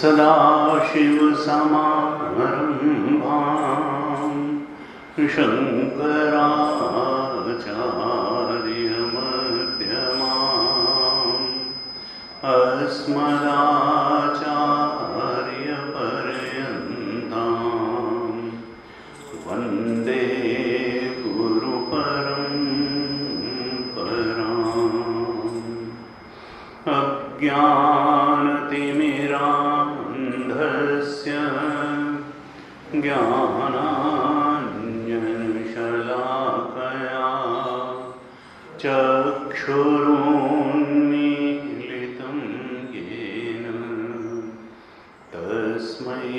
सदाशिवसमारम्भां शङ्कराचार्यमध्यमाम् अस्मदाचार्यपर्यन्तां वन्दे गुरुपरम्पराम्। अज्ञानतिमिरान्धस्य ज्ञानाञ्जनशलाकया चक्षुरुन्मीलितं येन तस्मै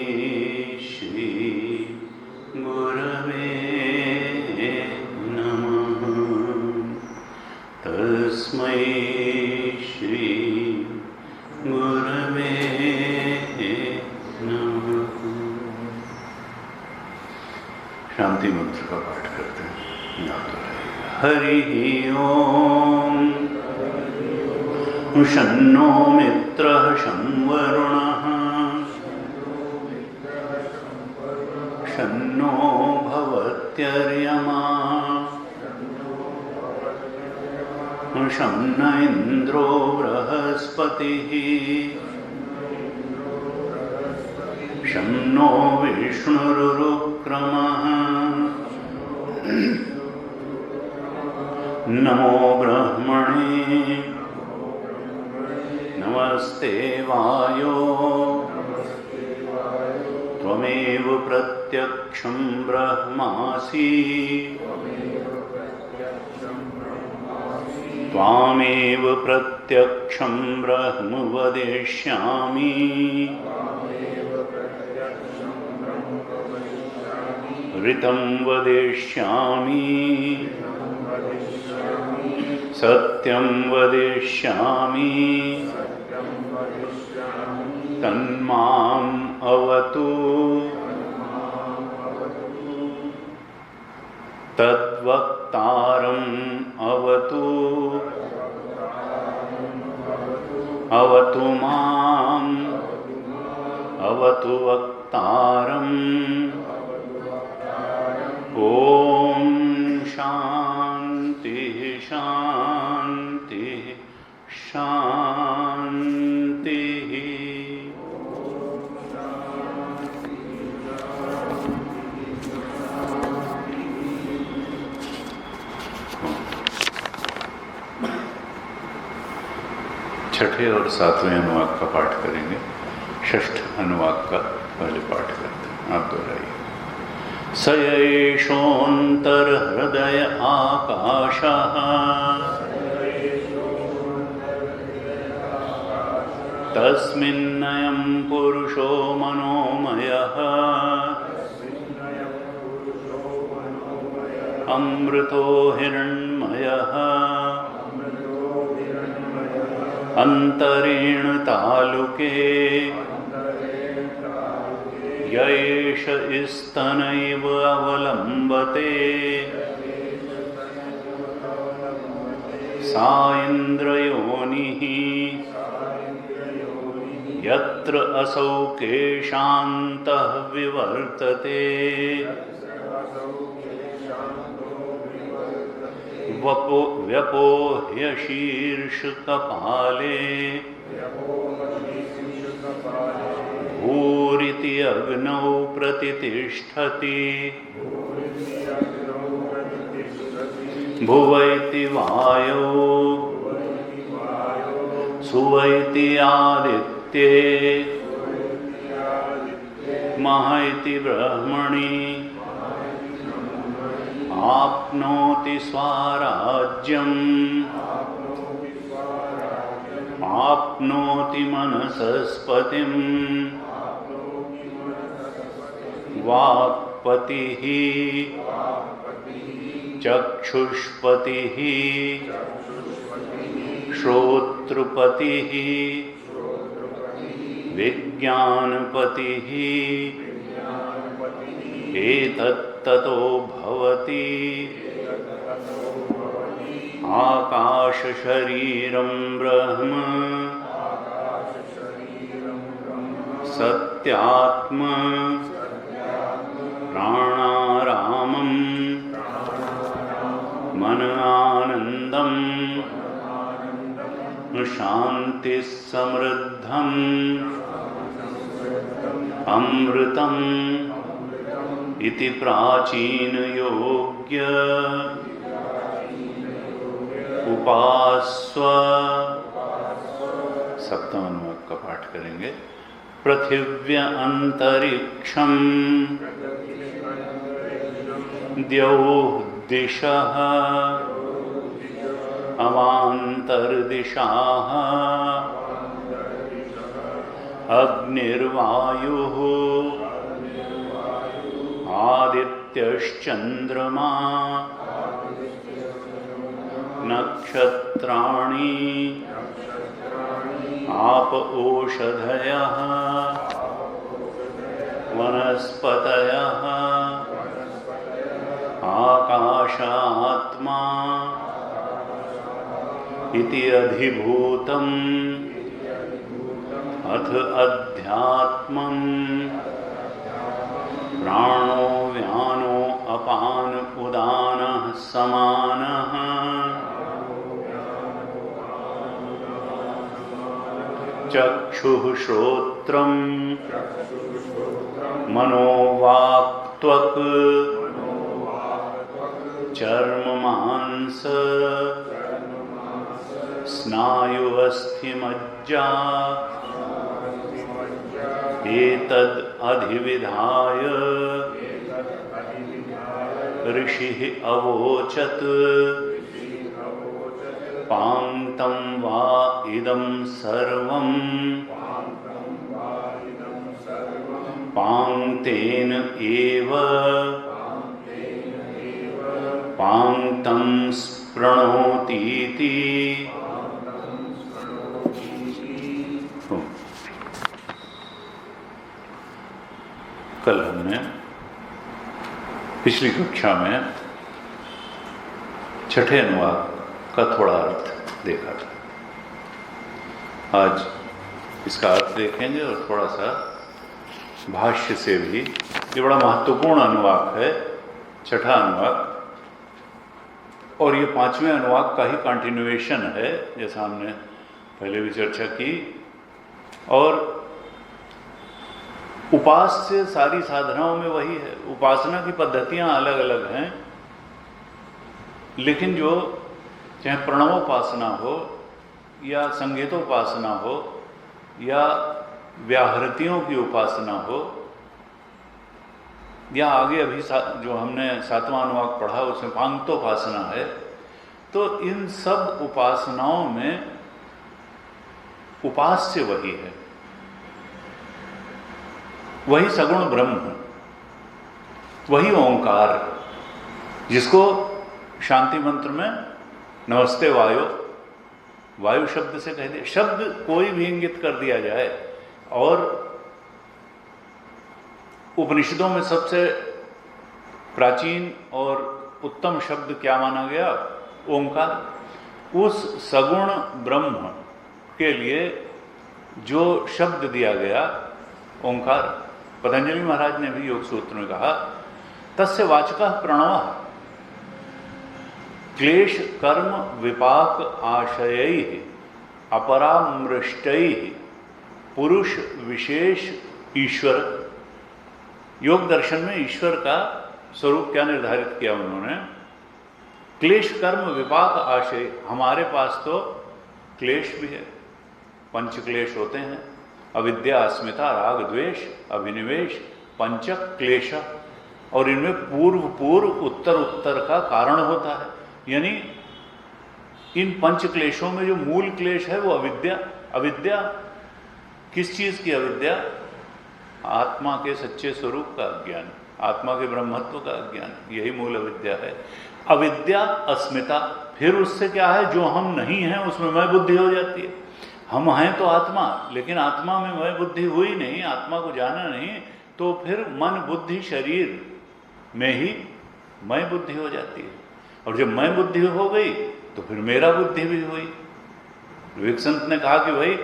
श्री गुरवे नमः। तस्मै श्री गुरवे नमः। शांति मंत्र का पाठ करते हैं। हरि ओम। शन्नो मित्रः शं वरुणः शन्नो भवत्यर्यमा शं न इन्द्रो बृहस्पतिः शं नो विष्णुरुक्रमः। नमो ब्रह्मणे नमस्ते वायो त्वमेव प्रत्यक्षं ब्रह्मासि त्वामेव प्रत्यक्षं ब्रह्म वदिष्यामि। ऋतं वदिष्यामि सत्यं वदिष्यामि तन्माम् अवतु। तद्वक्तारम् अवतु अवतु माम् अवतु वक्तारम्। ॐ शान्ति शान्ति शान्तिः। छठे और सातवें अनुवाद का पाठ करेंगे। षष्ठ अनुवाद का पहले पाठ करते हैं। आप दोहराइए। स एषोऽन्तर्हृदय आकाशः तस्मिन्नयं पुरुषो मनोमयः अमृतो हिरण्मयः अन्तरेण तालुके य एष स्तनैव अवलम्बते सा इन्द्रयोनिः यत्र असौ केशान्तः विवर्तते व्यपोह्य शीर्षकपाले भूरिति अग्नौ प्रतितिष्ठति भुवैति वायौ सुवैति आदित्ये महैति ब्रह्मणि आप्नोति स्वाराज्यम् आप्नोति मनसस्पतिम् वाक्पतिः चक्षुष्पतिः श्रोत्रपतिः विज्ञानपतिः एतत्ततो भवति आकाशशरीरं ब्रह्म सत्यात्म प्राणारामं मन आनंदम शांति समृद्धम् अमृतम् इति प्राचीन योग्य उपास्व। सप्तम अनुवाक का पाठ करेंगे। पृथिव्य अंतरिक्षम द्यौः दिशः अवान्तर्दिशाः अग्निर्वायुः आदित्यश्चन्द्रमा नक्षत्राणि आप ओषधयः वनस्पतयः आकाशात्मा इति अधिभूतम् अथ अध्यात्मम् प्राणो व्यानो अपान उदानः समानः चक्षुः श्रोत्रम् मनोवाक्त्वक् चर्म मांस स्नायुअस्थिमज्जा एतद् अधिविधाय ऋषिः अवोचत् पान्तं वा इदं सर्वं पान्तेन एव पान्तं स्पृणोतीति। कल हमने पिछली कक्षा में छठे अनुवाक का थोड़ा अर्थ देखा था। आज इसका अर्थ देखेंगे और थोड़ा सा भाष्य से भी। ये बड़ा महत्वपूर्ण अनुवाक है, छठा अनुवाक, और ये पांचवें अनुवाक का ही कंटिन्यूएशन है, जैसा हमने पहले भी चर्चा की। और उपास्य सारी साधनाओं में वही है। उपासना की पद्धतियां अलग अलग हैं, लेकिन जो चाहे प्रणवोपासना हो या संगीतोपासना हो या व्याहृतियों की उपासना हो या आगे अभी जो हमने सातवां अनुवाक पढ़ा उसमें पांक्तोपासना है, तो इन सब उपासनाओं में उपास्य वही है, वही सगुण ब्रह्म, वही ओंकार, जिसको शांति मंत्र में नमस्ते वायु, वायु शब्द से कह दिया। शब्द कोई भी इंगित कर दिया जाए, और उपनिषदों में सबसे प्राचीन और उत्तम शब्द क्या माना गया? ओंकार। उस सगुण ब्रह्म के लिए जो शब्द दिया गया ओंकार, पतंजलि महाराज ने भी योग सूत्र में कहा, तस्य वाचकः प्रणवः क्लेश कर्म विपाक आशयैः अपरामृष्टैः पुरुष विशेष ईश्वर। योग दर्शन में ईश्वर का स्वरूप क्या निर्धारित किया उन्होंने? क्लेश कर्म विपाक आशय। हमारे पास तो क्लेश भी है, पंच क्लेश होते हैं, अविद्या, अस्मिता, राग, द्वेष, अभिनिवेश, पंचक क्लेश, और इनमें पूर्व पूर्व उत्तर उत्तर का कारण होता है। यानी इन पंच क्लेशों में जो मूल क्लेश है वो अविद्या। अविद्या किस चीज की अविद्या? आत्मा के सच्चे स्वरूप का अज्ञान, आत्मा के ब्रह्मत्व का अज्ञान, यही मूल अविद्या है। अविद्या, अस्मिता, फिर उससे क्या है? जो हम नहीं हैं उसमें मैं बुद्धि हो जाती है। हम हैं तो आत्मा, लेकिन आत्मा में मैं बुद्धि हुई नहीं, आत्मा को जाना नहीं, तो फिर मन बुद्धि शरीर में ही मैं बुद्धि हो जाती है। और जब मैं बुद्धि हो गई तो फिर मेरा बुद्धि भी हुई। विवेक संत ने कहा कि भाई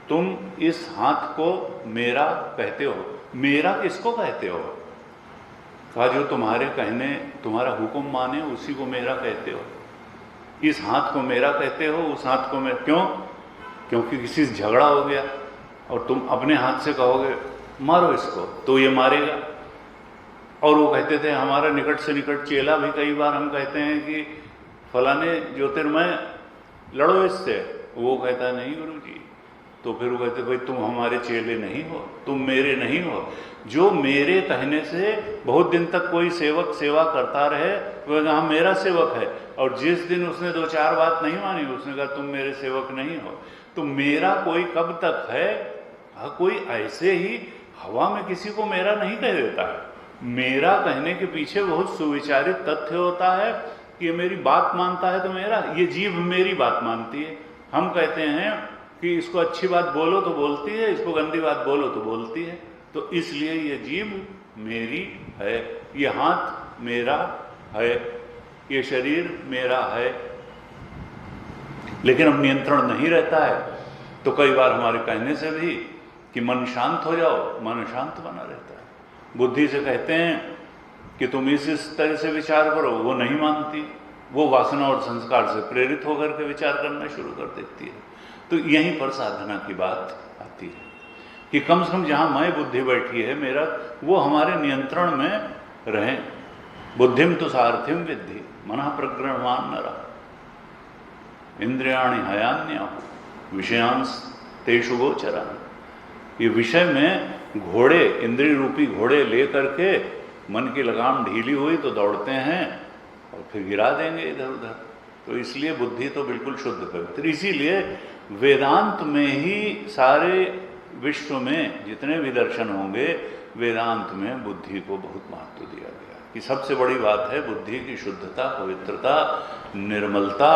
तुम इस हाथ को मेरा कहते हो। मेरा किसको कहते हो? कहा जो तुम्हारे कहने, तुम्हारा हुक्म माने उसी को मेरा कहते हो। इस हाथ को मेरा कहते हो, उस हाथ को मैं क्यों? क्योंकि किसी से झगड़ा हो गया और तुम अपने हाथ से कहोगे मारो इसको, तो ये मारेगा। और वो कहते थे, हमारा निकट से निकट चेला भी कई बार हम कहते हैं कि फलाने ज्योतिर्मय लड़ो इससे, वो कहता नहीं गुरु जी। तो फिर वो कहते भाई तुम हमारे चेले नहीं हो, तुम मेरे नहीं हो। जो मेरे कहने से बहुत दिन तक कोई सेवक सेवा करता रहे वो हाँ मेरा सेवक है, और जिस दिन उसने दो चार बात नहीं मानी उसने कहा तुम मेरे सेवक नहीं हो। तो मेरा कोई कब तक है? कोई ऐसे ही हवा में किसी को मेरा नहीं कह देता है। मेरा कहने के पीछे बहुत सुविचारित तथ्य होता है कि ये मेरी बात मानता है तो मेरा, ये जीभ मेरी बात मानती है। हम कहते हैं कि इसको अच्छी बात बोलो तो बोलती है, इसको गंदी बात बोलो तो बोलती है। तो इसलिए ये जीभ मेरी है, ये हाथ मेरा है, ये शरीर मेरा है। लेकिन अब नियंत्रण नहीं रहता है, तो कई बार हमारे कहने से भी कि मन शांत हो जाओ, मन शांत बना रहता है। बुद्धि से कहते हैं कि तुम इस तरह से विचार करो, वो नहीं मानती, वो वासना और संस्कार से प्रेरित होकर के विचार करना शुरू कर देती है। तो यहीं पर साधना की बात आती है कि कम से कम जहाँ मैं बुद्धि बैठी है मेरा, वो हमारे नियंत्रण में रहे। बुद्धिम तो सारथिम विद्धि मनः प्रग्रहवान नरा इंद्रियाणि हयान्या विषयांश तेषु गोचरान। ये विषय में घोड़े, इंद्रिय रूपी घोड़े ले करके मन की लगाम ढीली हुई तो दौड़ते हैं और फिर गिरा देंगे इधर उधर। तो इसलिए बुद्धि तो बिल्कुल शुद्ध पवित्र। इसीलिए वेदांत में ही सारे विश्व में जितने भी दर्शन होंगे, वेदांत में बुद्धि को बहुत महत्व दिया गया कि सबसे बड़ी बात है बुद्धि की शुद्धता, पवित्रता, निर्मलता।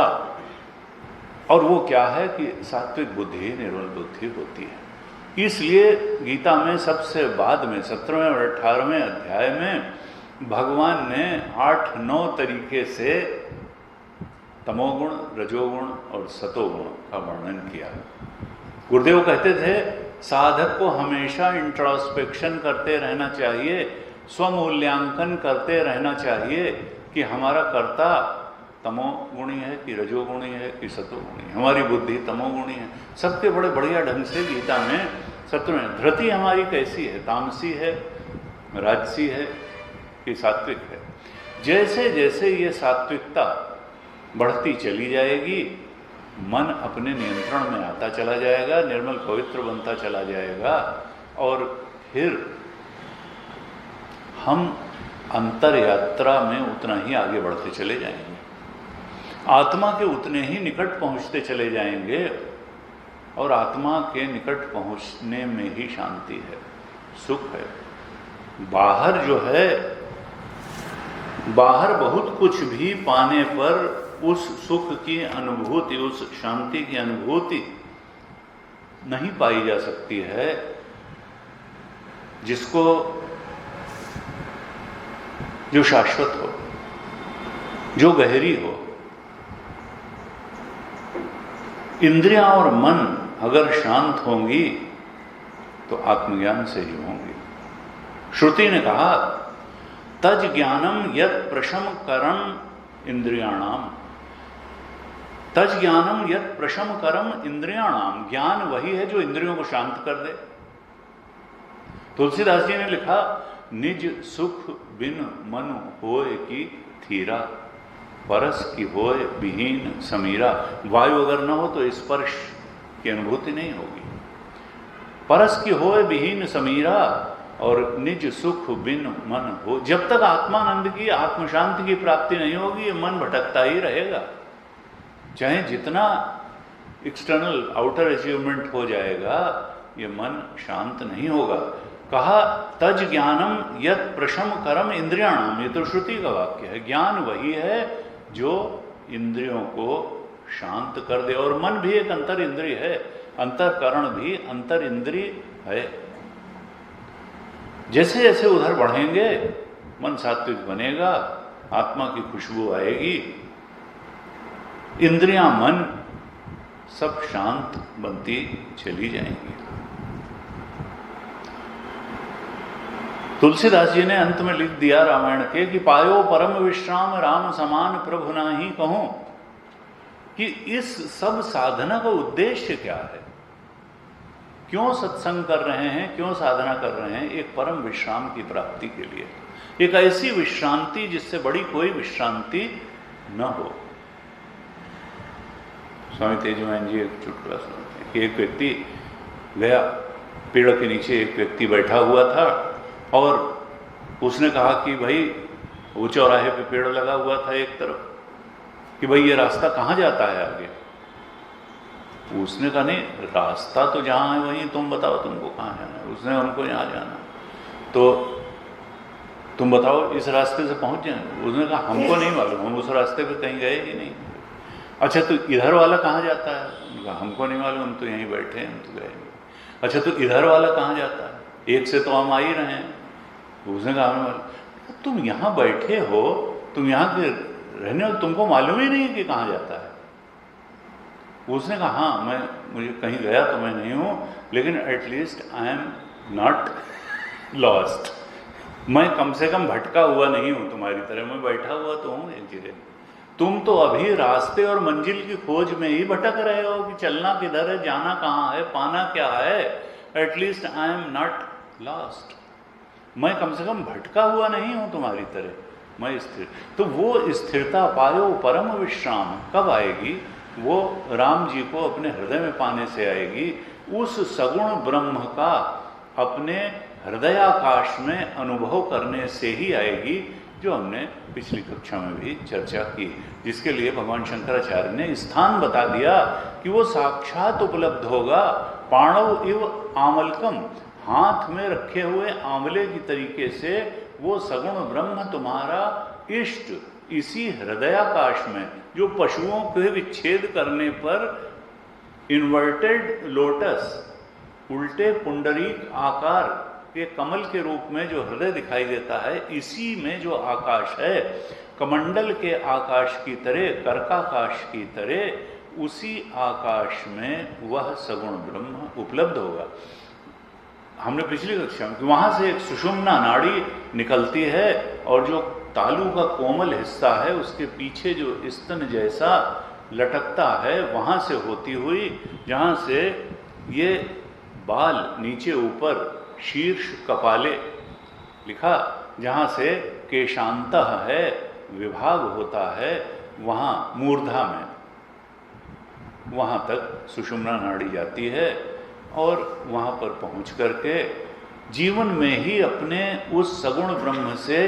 और वो क्या है कि सात्विक बुद्धि, निर्मल बुद्धि होती है। इसलिए गीता में सबसे बाद में 17वें और 18वें अध्याय में भगवान ने 8-9 तरीके से तमोगुण, रजोगुण और सतोगुण का वर्णन किया। गुरुदेव कहते थे साधक को हमेशा इंट्रोस्पेक्शन करते रहना चाहिए, स्वमूल्यांकन करते रहना चाहिए कि हमारा कर्ता तमोगुणी है कि रजोगुणी है कि सतोगुणी है। हमारी बुद्धि तमोगुणी है। सबके बड़े बढ़िया ढंग से गीता में 17वें धृति हमारी कैसी है, तामसी है, राजसी है कि सात्विक है। जैसे जैसे ये सात्विकता बढ़ती चली जाएगी, मन अपने नियंत्रण में आता चला जाएगा, निर्मल पवित्र बनता चला जाएगा, और फिर हम अंतर यात्रा में उतना ही आगे बढ़ते चले जाएंगे, आत्मा के उतने ही निकट पहुंचते चले जाएंगे, और आत्मा के निकट पहुंचने में ही शांति है, सुख है। बाहर जो है बाहर बहुत कुछ भी पाने पर उस सुख की अनुभूति, उस शांति की अनुभूति नहीं पाई जा सकती है जिसको जो शाश्वत हो, जो गहरी हो। इंद्रियां और मन अगर शांत होंगी तो आत्मज्ञान से ही होंगी। श्रुति ने कहा तज ज्ञानम यत् प्रशम करम इंद्रियाणाम, तज ज्ञानम यत् प्रशम करम इंद्रियाणाम। ज्ञान वही है जो इंद्रियों को शांत कर दे। तुलसीदास जी ने लिखा निज सुख बिन मन होए की थीरा, परस की होए विहीन समीरा। वायु अगर न हो तो स्पर्श की अनुभूति नहीं होगी। परस की होए विहीन समीरा और निज सुख बिन मन हो। जब तक आत्मानंद की, आत्मशांति की प्राप्ति नहीं होगी ये मन भटकता ही रहेगा। चाहे जितना एक्सटर्नल आउटर अचीवमेंट हो जाएगा ये मन शांत नहीं होगा। कहा तज ज्ञानम यत् प्रशम करम इंद्रियाणाम, ये तो श्रुति का वाक्य है। ज्ञान वही है जो इंद्रियों को शांत कर दे। और मन भी एक अंतर इंद्रिय है, अंतःकरण भी अंतर इंद्रिय है। जैसे जैसे उधर बढ़ेंगे मन सात्विक बनेगा, आत्मा की खुशबू आएगी, इंद्रियां मन सब शांत बनती चली जाएंगी। तुलसीदास जी ने अंत में लिख दिया रामायण के कि पायो परम विश्राम राम समान प्रभु नाही कहूं, कि इस सब साधना का उद्देश्य क्या है, क्यों सत्संग कर रहे हैं, क्यों साधना कर रहे हैं। एक परम विश्राम की प्राप्ति के लिए, एक ऐसी विश्रांति जिससे बड़ी कोई विश्रांति न हो। स्वामी तेजमान जी एक चुटकुला सुनाते हैं कि एक व्यक्ति गया, पेड़ के नीचे एक व्यक्ति बैठा हुआ था और उसने कहा कि भाई, वो चौराहे पे पेड़ लगा हुआ था एक तरफ, कि भाई ये रास्ता कहाँ जाता है आगे। उसने कहा नहीं, रास्ता तो जहाँ है वहीं, तुम बताओ तुमको कहाँ जाना है। उसने हमको यहाँ जाना, तो तुम बताओ इस रास्ते से पहुँच जाएंगे। उसने कहा हमको नहीं मालूम, हम उस रास्ते पे कहीं गए ही नहीं। अच्छा तो इधर वाला कहाँ जाता है? उसने कहा हमको नहीं मालूम, हम तो यहीं बैठे हैं, हम तो गए नहीं। अच्छा तो इधर वाला कहाँ जाता है? एक से तो हम आ ही रहे हैं। उसने कहा हमें मालूम। तुम यहाँ बैठे हो, तुम यहाँ के रहने हो, तुमको मालूम ही नहीं कि कहाँ जाता है। उसने कहा हाँ, मुझे कहीं गया तो मैं नहीं हूँ, लेकिन at least I am not lost. मैं कम से कम भटका हुआ नहीं हूँ तुम्हारी तरह, मैं बैठा हुआ तो हूँ एक जगह। तुम तो अभी रास्ते और मंजिल की खोज में ही भटक रहे हो कि चलना किधर है, जाना कहाँ है, पाना क्या है। At least I am not lost. मैं कम से कम भटका हुआ नहीं हूँ तुम्हारी तरह, मैं स्थिर। तो वो स्थिरता पायो परम विश्राम कब आएगी? वो राम जी को अपने हृदय में पाने से आएगी। उस सगुण ब्रह्म का अपने हृदयाकाश में अनुभव करने से ही आएगी, जो हमने पिछली कक्षा में भी चर्चा की, जिसके लिए भगवान शंकराचार्य ने स्थान बता दिया कि वो साक्षात उपलब्ध होगा। पाणव इव आमलकम, हाथ में रखे हुए आंवले की तरीके से वो सगुण ब्रह्म तुम्हारा इष्ट इसी हृदयाकाश में, जो पशुओं के विच्छेद करने पर इन्वर्टेड लोटस, उल्टे पुंडरीक आकार के कमल के रूप में जो हृदय दिखाई देता है, इसी में जो आकाश है, कमंडल के आकाश की तरह, कर्काकाश की तरह, उसी आकाश में वह सगुण ब्रह्म उपलब्ध होगा। हमने पिछली कक्षा में वहाँ से एक सुषुम्ना नाड़ी निकलती है और जो तालू का कोमल हिस्सा है उसके पीछे जो स्तन जैसा लटकता है, वहाँ से होती हुई, जहाँ से ये बाल नीचे ऊपर शीर्ष कपाले लिखा, जहाँ से केशांतः है विभाग होता है, वहाँ मूर्धा में, वहाँ तक सुषुम्ना नाड़ी जाती है। और वहाँ पर पहुँच करके जीवन में ही अपने उस सगुण ब्रह्म से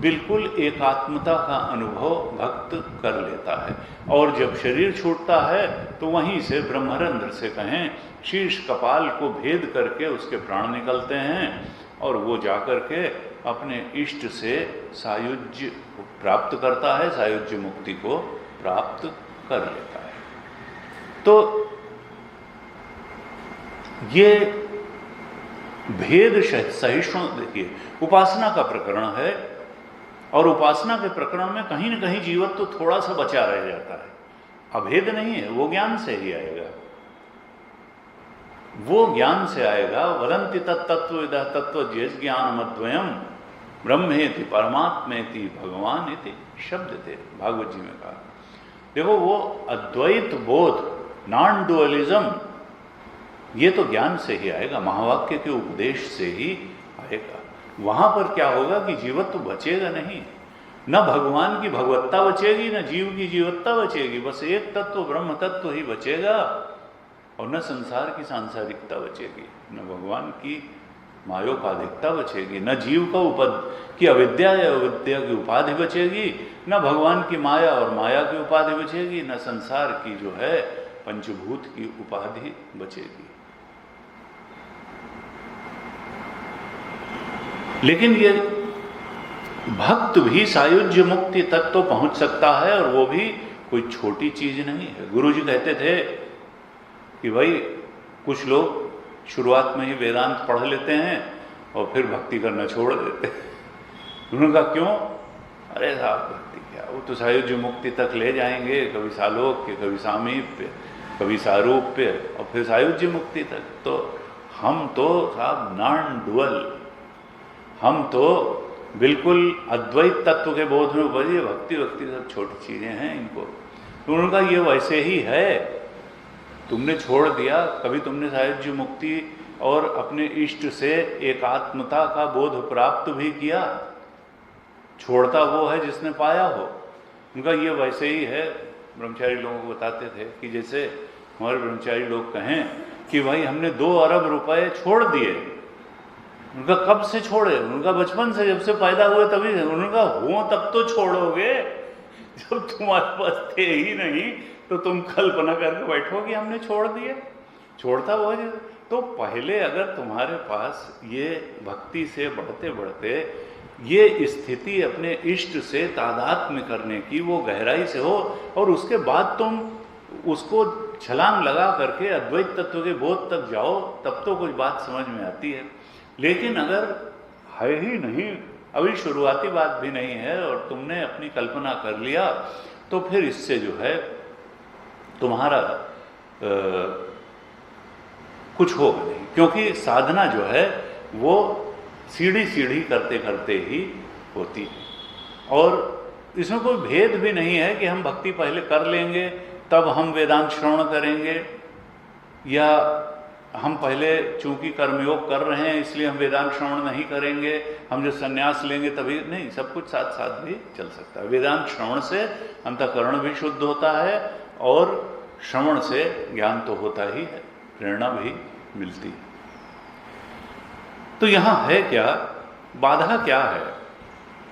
बिल्कुल एकात्मता का अनुभव भक्त कर लेता है। और जब शरीर छूटता है तो वहीं से ब्रह्मरंध्र से कहें शीर्ष कपाल को भेद करके उसके प्राण निकलते हैं और वो जा कर के अपने इष्ट से सायुज्य प्राप्त करता है, सायुज्य मुक्ति को प्राप्त कर लेता है। तो ये भेद सहिष्णु, देखिए उपासना का प्रकरण है, और उपासना के प्रकरण में कहीं न कहीं जीवत्व तो थोड़ा सा बचा रह जाता है, अभेद नहीं है, वो ज्ञान से ही आएगा, वो ज्ञान से आएगा। वदन्ति तत्तत्वविदः तत्त्वज्ञ ज्ञानमद्वयम् ब्रह्मेति परमात्मेति भगवान इति शब्द थे, भागवत जी में कहा। देखो वो अद्वैत बोध, नॉन डुअलिज्म, ये तो ज्ञान से ही आएगा, महावाक्य के उपदेश से ही आएगा। वहां पर क्या होगा कि जीवत्व तो बचेगा नहीं, न भगवान की भगवत्ता बचेगी, न जीव की जीवत्ता बचेगी, बस एक तत्व ब्रह्म तत्व ही बचेगा, और न संसार की सांसारिकता बचेगी, न भगवान की मायोपाधिकता बचेगी, न जीव का की अविद्या या अविद्या की उपाधि बचेगी, न भगवान की माया और माया की उपाधि बचेगी, न संसार की जो है पंचभूत की उपाधि बचेगी। लेकिन ये भक्त भी सायुज्य मुक्ति तक तो पहुंच सकता है, और वो भी कोई छोटी चीज नहीं है। गुरु जी कहते थे कि भाई कुछ लोग शुरुआत में ही वेदांत पढ़ लेते हैं और फिर भक्ति करना छोड़ देते हैं। उन्होंने कहा क्यों? अरे साहब भक्ति क्या, वो तो सायुज्य मुक्ति तक ले जाएंगे, कभी सालोक्य, कभी सामीप्य, कभी सारूप्य, और फिर सायुज्य मुक्ति तक। तो हम तो साहब नॉन डुअल, हम तो बिल्कुल अद्वैत तत्व के बोध में उपजी, भक्ति भक्ति सब छोटी चीजें हैं इनको। तो उन्होंने कहा ये वैसे ही है, तुमने छोड़ दिया, कभी तुमने सायुज्य मुक्ति और अपने इष्ट से एकात्मता का बोध प्राप्त भी किया? छोड़ता वो है जिसने पाया हो। उनका ये वैसे ही है। ब्रह्मचारी लोगों को बताते थे कि जैसे हमारे ब्रह्मचारी लोग कहें कि भाई हमने 2 अरब रुपए छोड़ दिए। उनका कब से छोड़े? उनका बचपन से, जब से पैदा हुए तभी। उनका हो तब तो छोड़ोगे, जब तुम्हारे पास थे ही नहीं तो तुम कल्पना करके बैठोगे हमने छोड़ दिए। छोड़ता वो है। तो पहले अगर तुम्हारे पास ये भक्ति से बढ़ते बढ़ते ये स्थिति अपने इष्ट से तादात्म्य करने की वो गहराई से हो, और उसके बाद तुम उसको छलांग लगा करके अद्वैत तत्व के बोध तक जाओ, तब तो कुछ बात समझ में आती है। लेकिन अगर है ही नहीं, अभी शुरुआती बात भी नहीं है, और तुमने अपनी कल्पना कर लिया, तो फिर इससे जो है तुम्हारा कुछ होगा नहीं। क्योंकि साधना जो है वो सीढ़ी सीढ़ी करते करते ही होती है, और इसमें कोई भेद भी नहीं है कि हम भक्ति पहले कर लेंगे तब हम वेदांत श्रवण करेंगे, या हम पहले चूंकि कर्मयोग कर रहे हैं इसलिए हम वेदांत श्रवण नहीं करेंगे, हम जो संन्यास लेंगे तभी नहीं। सब कुछ साथ साथ भी चल सकता है। वेदांत श्रवण से अंतःकरण भी शुद्ध होता है, और श्रवण से ज्ञान तो होता ही है, प्रेरणा भी मिलती है। तो यहां है क्या, बाधा क्या है?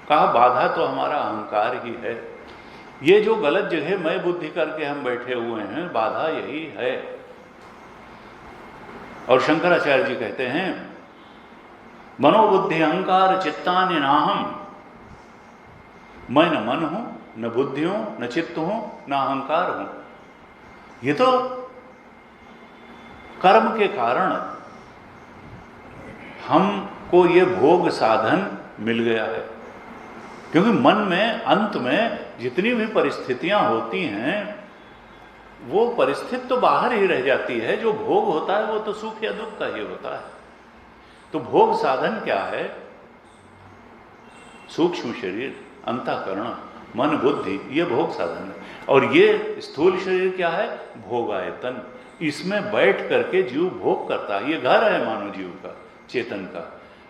कहा बाधा तो हमारा अहंकार ही है। ये जो गलत जगह मैं बुद्धि करके हम बैठे हुए हैं, बाधा यही है। और शंकराचार्य जी कहते हैं मनोबुद्धि अहंकार चित्तानि नाहम, मैं न मन हूं, न बुद्धि हूं, न चित्त हूं, न अहंकार हूं। ये तो कर्म के कारण हमको ये भोग साधन मिल गया है। क्योंकि मन में अंत में जितनी भी परिस्थितियां होती हैं वो परिस्थिति तो बाहर ही रह जाती है, जो भोग होता है वो तो सुख या दुख का ही होता है। तो भोग साधन क्या है? सूक्ष्म शरीर, अंतःकरण, मन, बुद्धि, ये भोग साधन है। और ये स्थूल शरीर क्या है? भोग आयतन। इसमें बैठ करके जीव भोग करता है। ये घर है मानव जीव का, चेतन का,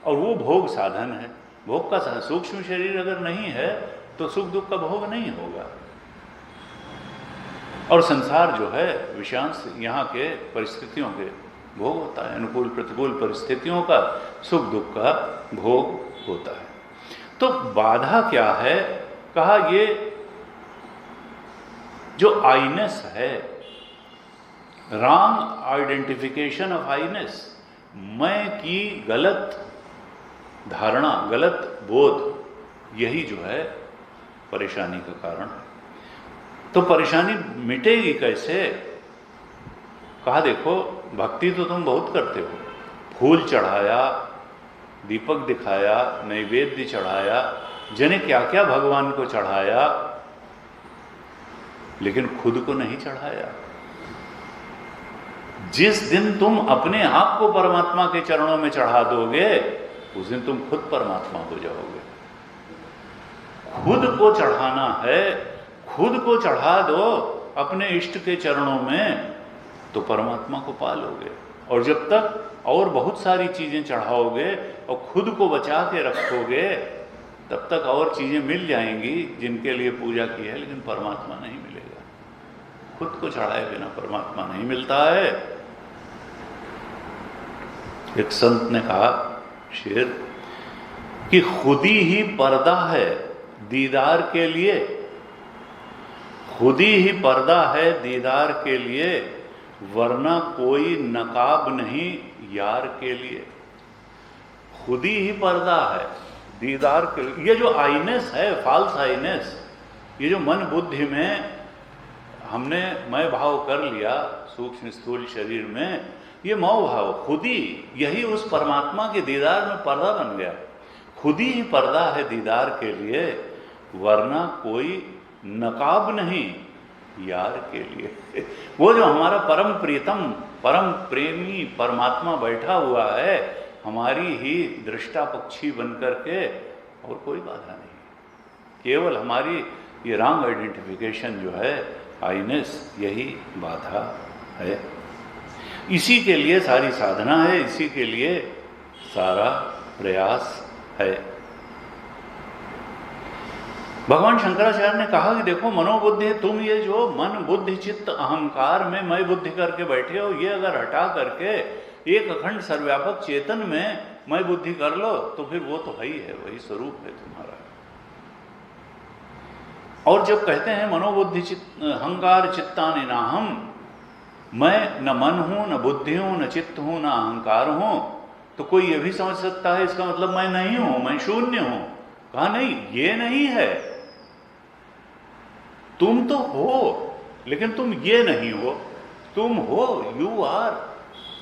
और वो भोग साधन है। भोग का साधन, सूक्ष्म शरीर अगर नहीं है तो सुख दुख का भोग नहीं होगा। और संसार जो है विषयांश यहाँ के परिस्थितियों के भोग होता है। अनुकूल प्रतिकूल परिस्थितियों का सुख दुख का भोग होता है। तो बाधा क्या है? कहा ये जो आईनेस है, रॉन्ग आइडेंटिफिकेशन ऑफ आईनेस, मैं की गलत धारणा, गलत बोध, यही जो है परेशानी का कारण है। तो परेशानी मिटेगी कैसे? कहा देखो, भक्ति तो तुम बहुत करते हो, फूल चढ़ाया, दीपक दिखाया, नैवेद्य चढ़ाया, जने क्या क्या भगवान को चढ़ाया, लेकिन खुद को नहीं चढ़ाया। जिस दिन तुम अपने आप को परमात्मा के चरणों में चढ़ा दोगे, उस दिन तुम खुद परमात्मा हो जाओगे। खुद को चढ़ाना है, खुद को चढ़ा दो अपने इष्ट के चरणों में, तो परमात्मा को पालोगे। और जब तक और बहुत सारी चीजें चढ़ाओगे और खुद को बचा के रखोगे, तब तक और चीजें मिल जाएंगी जिनके लिए पूजा की है, लेकिन परमात्मा नहीं मिलेगा। खुद को चढ़ाए बिना परमात्मा नहीं मिलता है। एक संत ने कहा शेर कि खुदी ही पर्दा है दीदार के लिए, खुदी ही पर्दा है दीदार के लिए, वरना कोई नकाब नहीं यार के लिए। खुदी ही पर्दा है दीदार के लिए। ये जो आईनेस है, फॉल्स आईनेस, ये जो मन बुद्धि में हमने मैं भाव कर लिया सूक्ष्म स्थूल शरीर में, ये मौ भाव, खुदी यही उस परमात्मा के दीदार में पर्दा बन गया। खुदी ही पर्दा है दीदार के लिए, वरना कोई नकाब नहीं यार के लिए। वो जो हमारा परम प्रीतम, परम प्रेमी परमात्मा बैठा हुआ है हमारी ही दृष्टा पक्षी बनकर के, और कोई बाधा नहीं। केवल हमारी ये रॉन्ग आइडेंटिफिकेशन जो है, आईनेस, यही बाधा है। इसी के लिए सारी साधना है, इसी के लिए सारा प्रयास है। भगवान शंकराचार्य ने कहा कि देखो मनोबुद्धि, तुम ये जो मन बुद्धि चित्त अहंकार में मैं बुद्धि करके बैठे हो, ये अगर हटा करके एक अखंड सर्वव्यापक चेतन में मैं बुद्धि कर लो, तो फिर वो तो है ही है, वही स्वरूप है तुम्हारा। और जब कहते हैं मनोबुद्धि चित्त अहंकार चित्तानि नाहम, मैं न मन हूं, न बुद्धि हूं, न चित्त हूं, न अहंकार हूं, तो कोई ये भी समझ सकता है इसका मतलब मैं नहीं हूं, मैं शून्य हूं। कहा नहीं, ये नहीं है। तुम तो हो, लेकिन तुम ये नहीं हो। तुम हो, यू आर,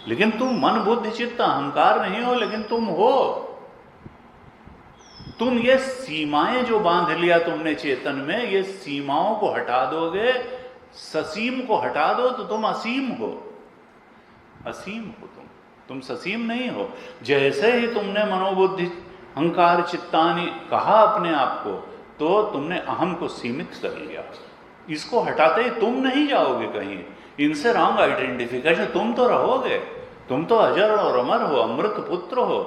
लेकिन तुम मन बुद्धि चित्त अहंकार नहीं हो, लेकिन तुम हो। तुम ये सीमाएं जो बांध लिया तुमने चेतन में, ये सीमाओं को हटा दोगे, ससीम को हटा दो, तो तुम असीम हो। असीम हो तुम ससीम नहीं हो। जैसे ही तुमने मनोबुद्धि अहंकार चित्तानि कहा अपने आप को, तो तुमने अहम को सीमित कर लिया। इसको हटाते ही तुम नहीं जाओगे कहीं, इनसे रॉन्ग आइडेंटिफिकेशन, तुम तो रहोगे, तुम तो अजर और अमर हो, अमृत पुत्र हो।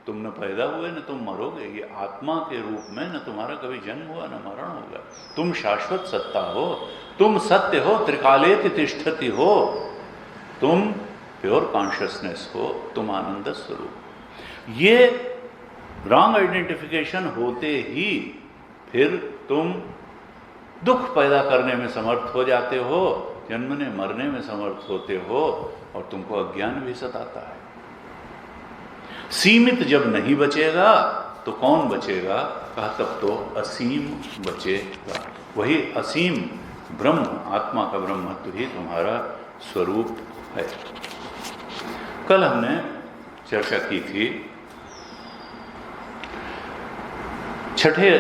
तुम न पैदा हुए न तुम मरोगे, ये आत्मा के रूप में न तुम्हारा कभी जन्म हुआ न मरण होगा। तुम शाश्वत सत्ता हो, तुम सत्य हो, त्रिकालेति तिष्ठति हो, तुम प्योर कॉन्शियसनेस हो, तुम आनंद स्वरूप। ये रॉन्ग आइडेंटिफिकेशन होते ही फिर तुम दुख पैदा करने में समर्थ हो जाते हो, जन्मने मरने में समर्थ होते हो, और तुमको अज्ञान भी सताता है। सीमित जब नहीं बचेगा तो कौन बचेगा? कहा तब तो असीम बचेगा। वही असीम ब्रह्म, आत्मा का ब्रह्मत्व ही तुम्हारा स्वरूप है। कल हमने चर्चा की थी छठे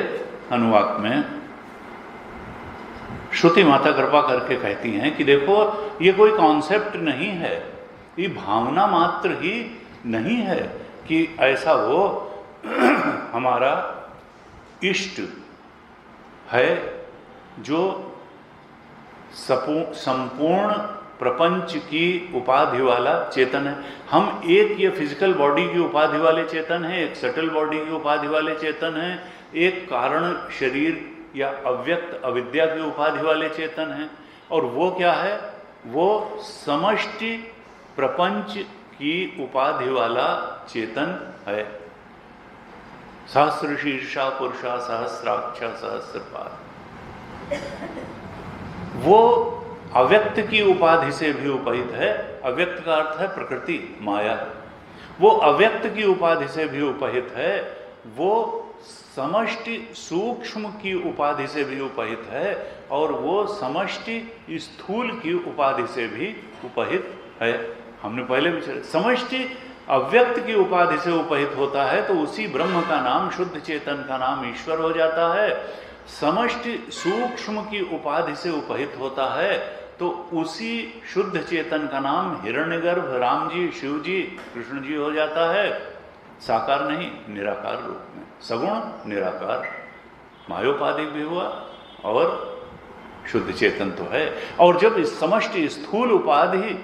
अनुवाक में श्रुति माता कृपा करके कहती हैं कि देखो ये कोई कॉन्सेप्ट नहीं है, ये भावना मात्र ही नहीं है कि ऐसा वो हमारा इष्ट है जो संपूर्ण प्रपंच की उपाधि वाला चेतन है। हम एक ये फिजिकल बॉडी की उपाधि वाले चेतन है, एक सटल बॉडी की उपाधि वाले चेतन है, एक कारण शरीर या अव्यक्त अविद्या की उपाधि वाले चेतन हैं। और वो क्या है? वो समष्टि प्रपंच की उपाधि वाला चेतन है। सहस्र शीर्षा पुरुषा सहस्राक्ष सहस्रपाद, वो अव्यक्त की उपाधि से भी उपहित है। अव्यक्त का अर्थ है प्रकृति, माया। वो अव्यक्त की उपाधि से भी उपहित है, वो समष्टि सूक्ष्म की उपाधि से भी उपहित है, और वो समष्टि स्थूल की उपाधि से भी उपहित है। हमने पहले भी समष्टि अव्यक्त की उपाधि से उपहित होता है तो उसी ब्रह्म का नाम, शुद्ध चेतन का नाम ईश्वर हो जाता है। समष्टि सूक्ष्म की उपाधि से उपहित होता है तो उसी शुद्ध चेतन का नाम हिरण्यगर्भ, राम जी, शिव जी, कृष्ण जी हो जाता है। साकार नहीं, निराकार रूप में, सगुण निराकार, मायोपाधिक भी हुआ और शुद्ध चेतन तो है। और जब इस समष्टि स्थूल उपाधि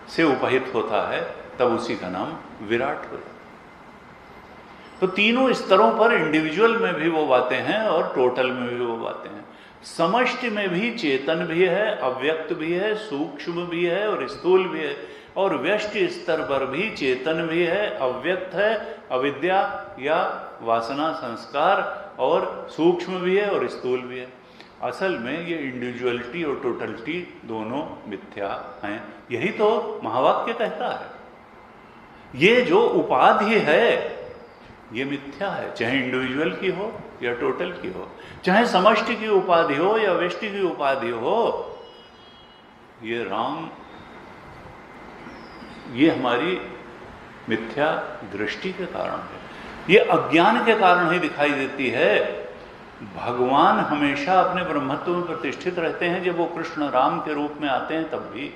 से उपहित होता है तब उसी का नाम विराट हो जाता है। तो तीनों स्तरों पर इंडिविजुअल में भी वो बातें हैं और टोटल में भी वो बातें हैं। समष्टि में भी चेतन भी है, अव्यक्त भी है, सूक्ष्म भी है और स्थूल भी है, और व्यष्टि स्तर पर भी चेतन भी है, अव्यक्त है, अविद्या या वासना संस्कार, और सूक्ष्म भी है और स्थूल भी है। असल में ये इंडिविजुअलिटी और टोटलिटी दोनों मिथ्या हैं। यही तो महावाक्य कहता है। ये जो उपाधि है ये मिथ्या है, चाहे इंडिविजुअल की हो या टोटल की हो, चाहे समष्टि की उपाधि हो या व्यष्टि की उपाधि हो। ये रॉन्ग, ये हमारी मिथ्या दृष्टि के कारण है, ये अज्ञान के कारण ही दिखाई देती है। भगवान हमेशा अपने ब्रह्मत्व में प्रतिष्ठित रहते हैं। जब वो कृष्ण राम के रूप में आते हैं तब भी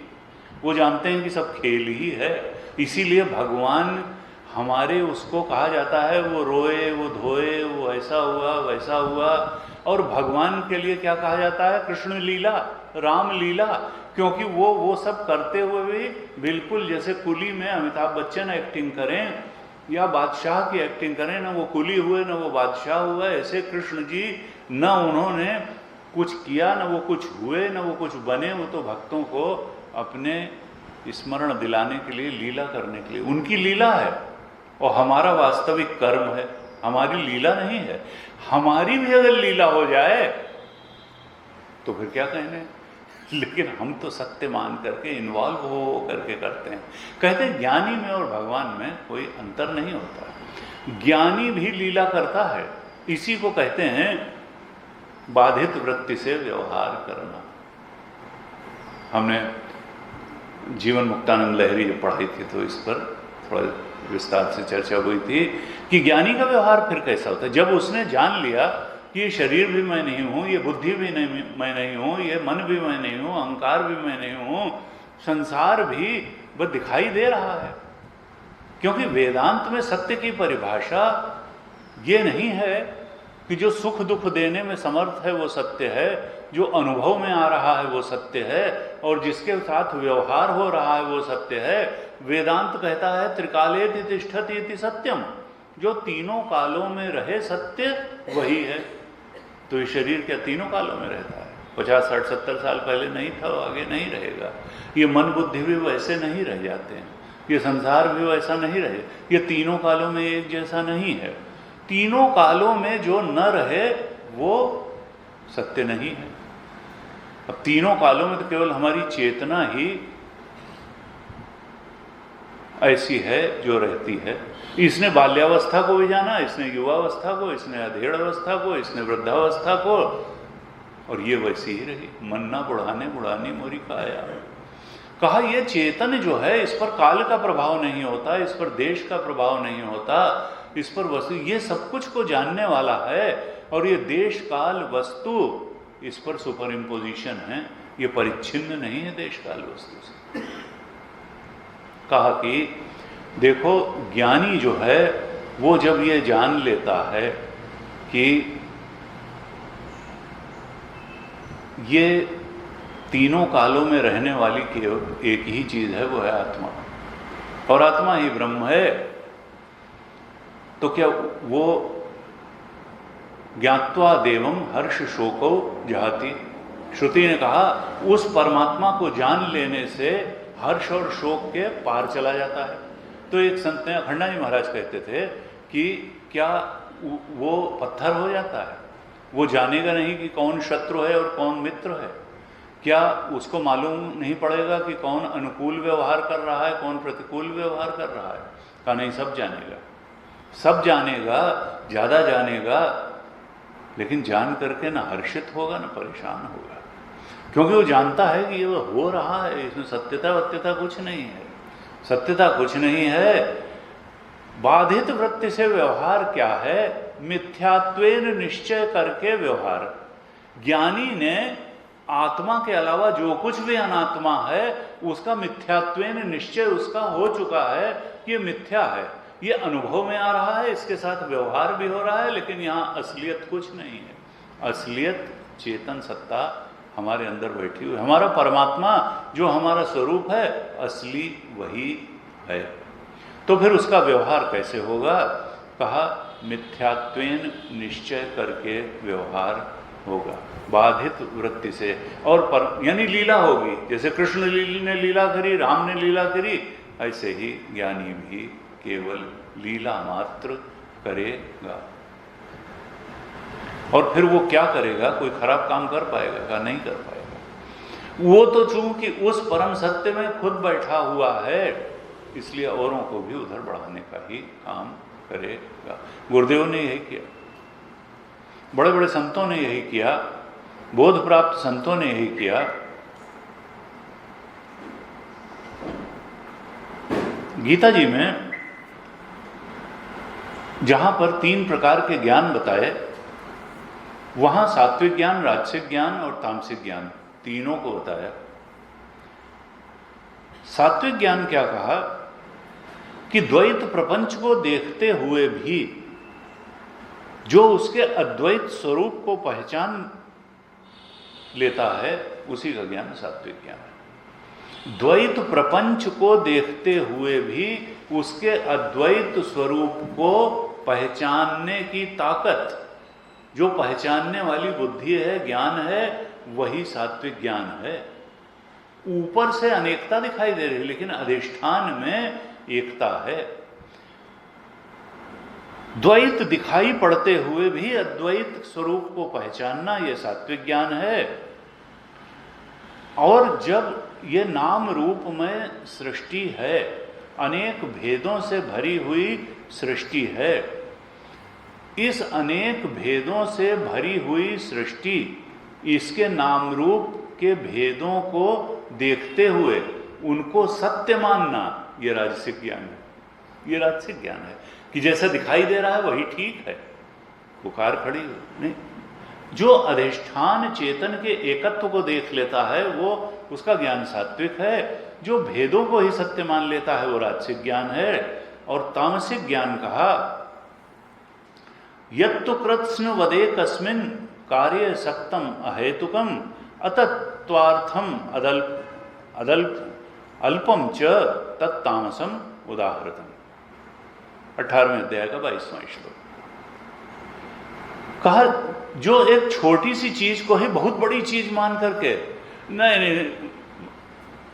वो जानते हैं कि सब खेल ही है। इसीलिए भगवान हमारे, उसको कहा जाता है वो रोए, वो धोए, वो ऐसा हुआ वैसा हुआ। और भगवान के लिए क्या कहा जाता है? कृष्ण लीला, राम लीला, क्योंकि वो सब करते हुए भी बिल्कुल जैसे कुली में अमिताभ बच्चन एक्टिंग करें या बादशाह की एक्टिंग करें, ना वो कुली हुए ना वो बादशाह हुआ, ऐसे कृष्ण जी न उन्होंने कुछ किया, न वो कुछ हुए, न वो कुछ बने। वो तो भक्तों को अपने स्मरण दिलाने के लिए, लीला करने के लिए उनकी लीला है, और हमारा वास्तविक कर्म है, हमारी लीला नहीं है। हमारी भी अगर लीला हो जाए तो फिर क्या कहने, लेकिन हम तो सत्य मान करके, इन्वॉल्व हो करके करते हैं। कहते हैं ज्ञानी में और भगवान में कोई अंतर नहीं होता। ज्ञानी भी लीला करता है, इसी को कहते हैं बाधित वृत्ति से व्यवहार करना। हमने जीवन मुक्तानंद लहरी जब पढ़ाई थी तो इस पर थोड़ा विस्तार से चर्चा हुई थी कि ज्ञानी का व्यवहार फिर कैसा होता है। जब उसने जान लिया कि ये शरीर भी मैं नहीं हूँ, ये बुद्धि भी नहीं, मैं नहीं हूँ, ये मन भी मैं नहीं हूँ, अहंकार भी मैं नहीं हूँ, संसार भी बस दिखाई दे रहा है। क्योंकि वेदांत में सत्य की परिभाषा ये नहीं है कि जो सुख दुख देने में समर्थ है वो सत्य है, जो अनुभव में आ रहा है वो सत्य है, और जिसके साथ व्यवहार हो रहा है वो सत्य है। वेदांत कहता है त्रिकालेति तिष्ठति इति सत्यम, जो तीनों कालों में रहे सत्य वही है। तो ये शरीर क्या तीनों कालों में रहता है? 50, 60, 70 साल पहले नहीं था, वो आगे नहीं रहेगा। ये मन बुद्धि भी वैसे नहीं रह जाते हैं, ये संसार भी वैसा नहीं रहे, ये तीनों कालों में एक जैसा नहीं है। तीनों कालों में जो न रहे वो सत्य नहीं है। अब तीनों कालों में तो केवल हमारी चेतना ही ऐसी है जो रहती है। इसने बाल्यावस्था को भी जाना, इसने युवावस्था को, इसने अधेड़ अवस्था को, इसने वृद्धावस्था को, और ये वैसी ही रही। मन्ना बुढ़ाने बुढ़ानी मोरी काया। कहा ये चेतन जो है इस पर काल का प्रभाव नहीं होता, इस पर देश का प्रभाव नहीं होता, इस पर वस्तु, ये सब कुछ को जानने वाला है, और ये देश काल वस्तु इस पर सुपर इम्पोजिशन है, ये परिच्छिन्न नहीं है देश काल वस्तु से। कहा कि देखो ज्ञानी जो है वो जब ये जान लेता है कि ये तीनों कालों में रहने वाली केवल एक ही चीज है, वो है आत्मा, और आत्मा ही ब्रह्म है, तो क्या वो ज्ञात्वा देवम हर्ष शोको जहाति, श्रुति ने कहा उस परमात्मा को जान लेने से हर्ष और शोक के पार चला जाता है। तो एक संत ने, अखंडा जी महाराज कहते थे कि क्या वो पत्थर हो जाता है? वो जानेगा नहीं कि कौन शत्रु है और कौन मित्र है? क्या उसको मालूम नहीं पड़ेगा कि कौन अनुकूल व्यवहार कर रहा है, कौन प्रतिकूल व्यवहार कर रहा है? कहा नहीं, सब जानेगा, सब जानेगा, ज़्यादा जानेगा, लेकिन जान करके ना हर्षित होगा ना परेशान होगा, क्योंकि वो जानता है कि ये हो रहा है, इसमें सत्यता वत्यता कुछ नहीं है, सत्यता कुछ नहीं है। बाधित वृत्ति से व्यवहार क्या है? मिथ्यात्वेन निश्चय करके व्यवहार। ज्ञानी ने आत्मा के अलावा जो कुछ भी अनात्मा है उसका मिथ्यात्वेन निश्चय उसका हो चुका है, ये मिथ्या है, ये अनुभव में आ रहा है, इसके साथ व्यवहार भी हो रहा है, लेकिन यहाँ असलियत कुछ नहीं है। असलियत चेतन सत्ता हमारे अंदर बैठी हुई, हमारा परमात्मा जो हमारा स्वरूप है असली वही है। तो फिर उसका व्यवहार कैसे होगा? कहा मिथ्यात्वेन निश्चय करके व्यवहार होगा, बाधित वृत्ति से। और यानी लीला होगी, जैसे कृष्ण ने लीला करी, राम ने लीला करी, ऐसे ही ज्ञानी भी केवल लीला मात्र करेगा। और फिर वो क्या करेगा? कोई खराब काम कर पाएगा? का नहीं कर पाएगा। वो तो चूंकि उस परम सत्य में खुद बैठा हुआ है, इसलिए औरों को भी उधर बढ़ाने का ही काम करेगा। गुरुदेव ने यही किया, बड़े बड़े संतों ने यही किया, बोध प्राप्त संतों ने यही किया। गीता जी में जहां पर 3 प्रकार के ज्ञान बताए, वहां सात्विक ज्ञान, राजसिक ज्ञान और तामसिक ज्ञान तीनों को बताया। सात्विक ज्ञान क्या कहा कि द्वैत प्रपंच को देखते हुए भी जो उसके अद्वैत स्वरूप को पहचान लेता है, उसी का ज्ञान सात्विक ज्ञान है। द्वैत प्रपंच को देखते हुए भी उसके अद्वैत स्वरूप को पहचानने की ताकत, जो पहचानने वाली बुद्धि है, ज्ञान है, वही सात्विक ज्ञान है। ऊपर से अनेकता दिखाई दे रही है, लेकिन अधिष्ठान में एकता है। द्वैत दिखाई पड़ते हुए भी अद्वैत स्वरूप को पहचानना, यह सात्विक ज्ञान है। और जब ये नाम रूप में सृष्टि है, अनेक भेदों से भरी हुई सृष्टि है, इस अनेक भेदों से भरी हुई सृष्टि, इसके नाम रूप के भेदों को देखते हुए उनको सत्य मानना, ये राजसिक ज्ञान है। ये राजसिक ज्ञान है कि जैसा दिखाई दे रहा है वही ठीक है, पुकार खड़ी हो नहीं। जो अधिष्ठान चेतन के एकत्व को देख लेता है वो, उसका ज्ञान सात्विक है। जो भेदों को ही सत्य मान लेता है वो राजसिक ज्ञान है। और तामसिक ज्ञान कहा यत्तु कृत्स्न वदे कस्मिन् कार्य सक्तम अहेतुकम अतत्वार्थम अल्पम च तत्तामसम उदाहृतम। 18वें अध्याय का 22वां श्लोक। कहा जो एक छोटी सी चीज को ही बहुत बड़ी चीज मान करके, नहीं,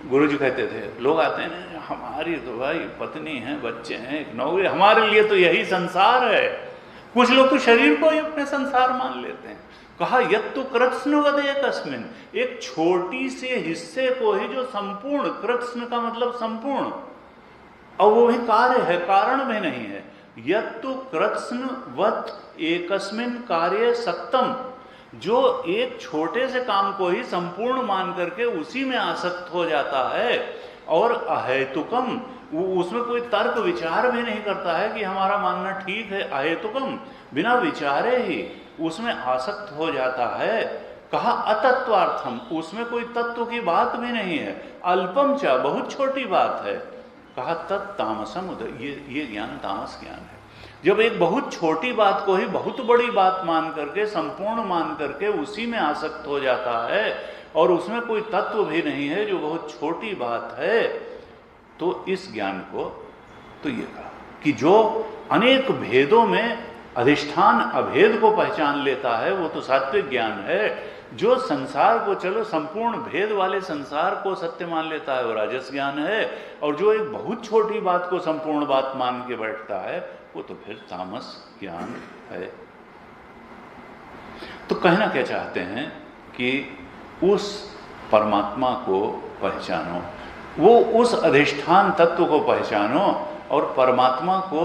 गुरुजी कहते थे, लोग आते हैं हमारी तो भाई पत्नी है, बच्चे हैं, एक नौकरी, हमारे लिए तो यही संसार है। कुछ लोग तो शरीर को ही अपने संसार मान लेते हैं। कहा यत्तु कृत्स्न वदे कस्मिन्, एक छोटी से हिस्से को ही जो संपूर्ण, कृत्स्न का मतलब संपूर्ण, और वो भी कार्य है, कारण भी नहीं है। यत्तु कृत्स्न वत् एकस्मिन् कार्य सक्तम, जो एक छोटे से काम को ही संपूर्ण मान करके उसी में आसक्त हो जाता है। और अहेतुकम, वो उसमें कोई तर्क विचार भी नहीं करता है कि हमारा मानना ठीक है। अहेतुकम, बिना विचारे ही उसमें आसक्त हो जाता है। कहा अतत्वार्थम, उसमें कोई तत्व की बात भी नहीं है। अल्पम च, बहुत छोटी बात है। कहा तत्तामसम उदय, ये ज्ञान तामस ज्ञान है। जब एक बहुत छोटी बात को ही बहुत बड़ी बात मान करके, संपूर्ण मान करके उसी में आसक्त हो जाता है और उसमें कोई तत्व भी नहीं है, जो बहुत छोटी बात है, तो इस ज्ञान को तो ये कहा कि जो अनेक भेदों में अधिष्ठान अभेद को पहचान लेता है वो तो सात्विक ज्ञान है। जो संसार को, चलो संपूर्ण भेद वाले संसार को सत्य मान लेता है वो राजस ज्ञान है। और जो एक बहुत छोटी बात को संपूर्ण बात मान के बैठता है वो तो फिर तामस ज्ञान है। तो कहना क्या चाहते हैं कि उस परमात्मा को पहचानो, वो उस अधिष्ठान तत्व को पहचानो और परमात्मा को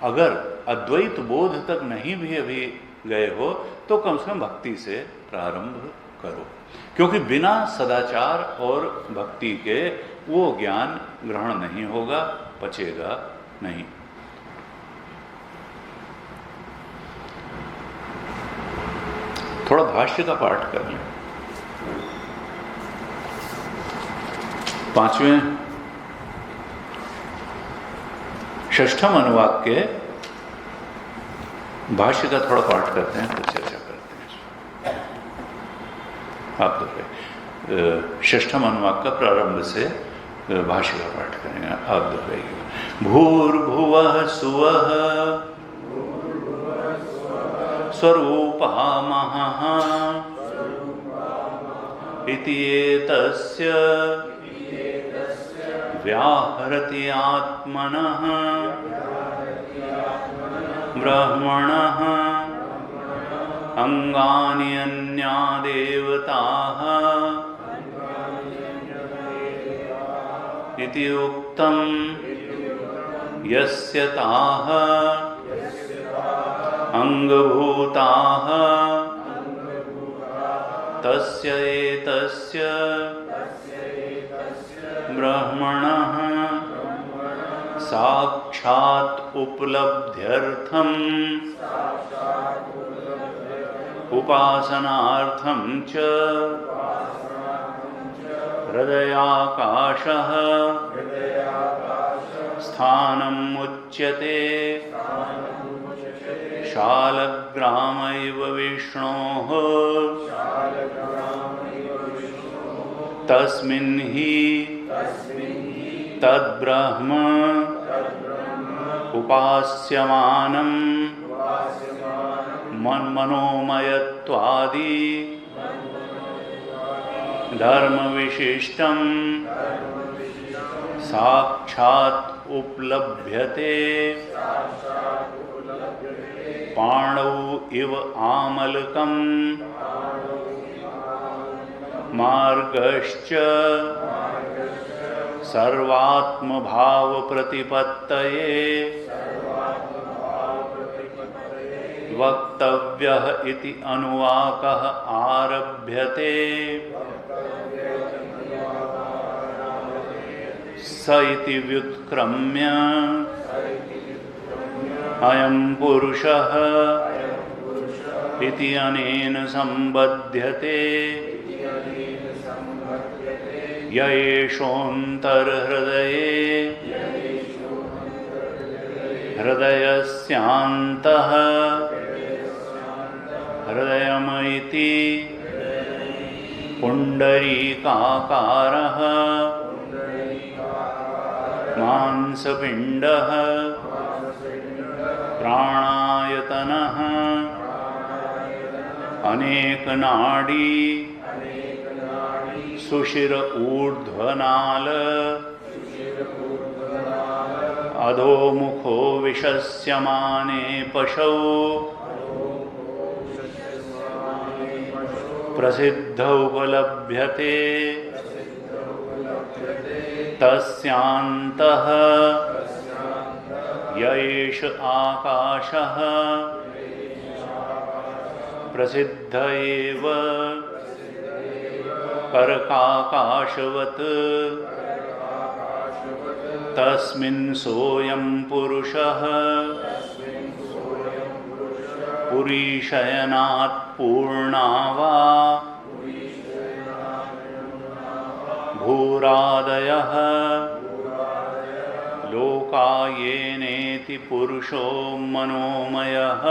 अगर अद्वैत बोध तक नहीं भी अभी गए हो तो कम से कम भक्ति से प्रारंभ करो, क्योंकि बिना सदाचार और भक्ति के वो ज्ञान ग्रहण नहीं होगा, पचेगा नहीं। थोड़ा भाष्य का पाठ कर लें। 5वें 6ठम अनुवाक के भाष्य का थोड़ा पाठ करते हैं, फिर चर्चा करते हैं। आप दोहराइए 6ठम अनुवाक का प्रारंभ से भाष्य का पाठ करेंगे। आप दोहराइए। भूर्भुवः सुवः स्वरूपः महः इति एतस्य व्याहरति आत्मनः ब्रह्मणः अंगानि अन्यादेवताः इति उक्तं यस्य ताः अंगभूताः तस्य एतस्य ब्रह्मणः साक्षात् उपलब्ध्यर्थम् उपासनार्थं च हृदयाकाशः स्थानम् उच्यते। शालग्रामैव विष्णोः तस्मिन् हि तद्ब्रह्म उपास्यमानं मनोमयत्वादि धर्मविशिष्टं साक्षात् उपलभ्यते। पाणौ इव आमलकं मार्गश्च सर्वात्मभाव प्रतिपत्तये वक्तव्यः इति अनुवाकः आरभ्यते। स इति व्युत्क्रम्य अयं पुरुषः इति अनेन संबध्यते। य एषोऽन्तर्हृदये हृदयस्यान्तः हृदयमिति पुण्डरीकाकारः मांसपिण्डः प्राणायतनः अनेकनाडी सुशिर ऊर्ध्वनाल अधोमुखो विशस्यमाने पशौ प्रसिद्ध उपलभ्यते। तस्यान्तः य एष आकाशः प्रसिद्ध एव कर्काकाशवत् तस्मिन् सोऽयं पुरुषः पुरीशयनात् पूर्णावा भूरादयः लोका येनेति पुरुषो मनोमयः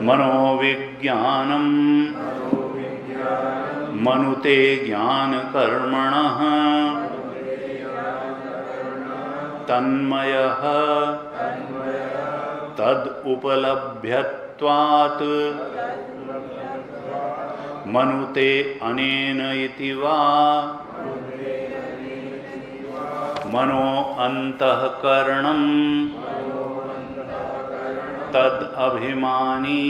मनोविज्ञानं मनुते ज्ञानकर्मणः तन्मयः तदुपलभ्यत्वात् मनुते अनेन इति वा मनो अंतःकरणं तद अभिमानी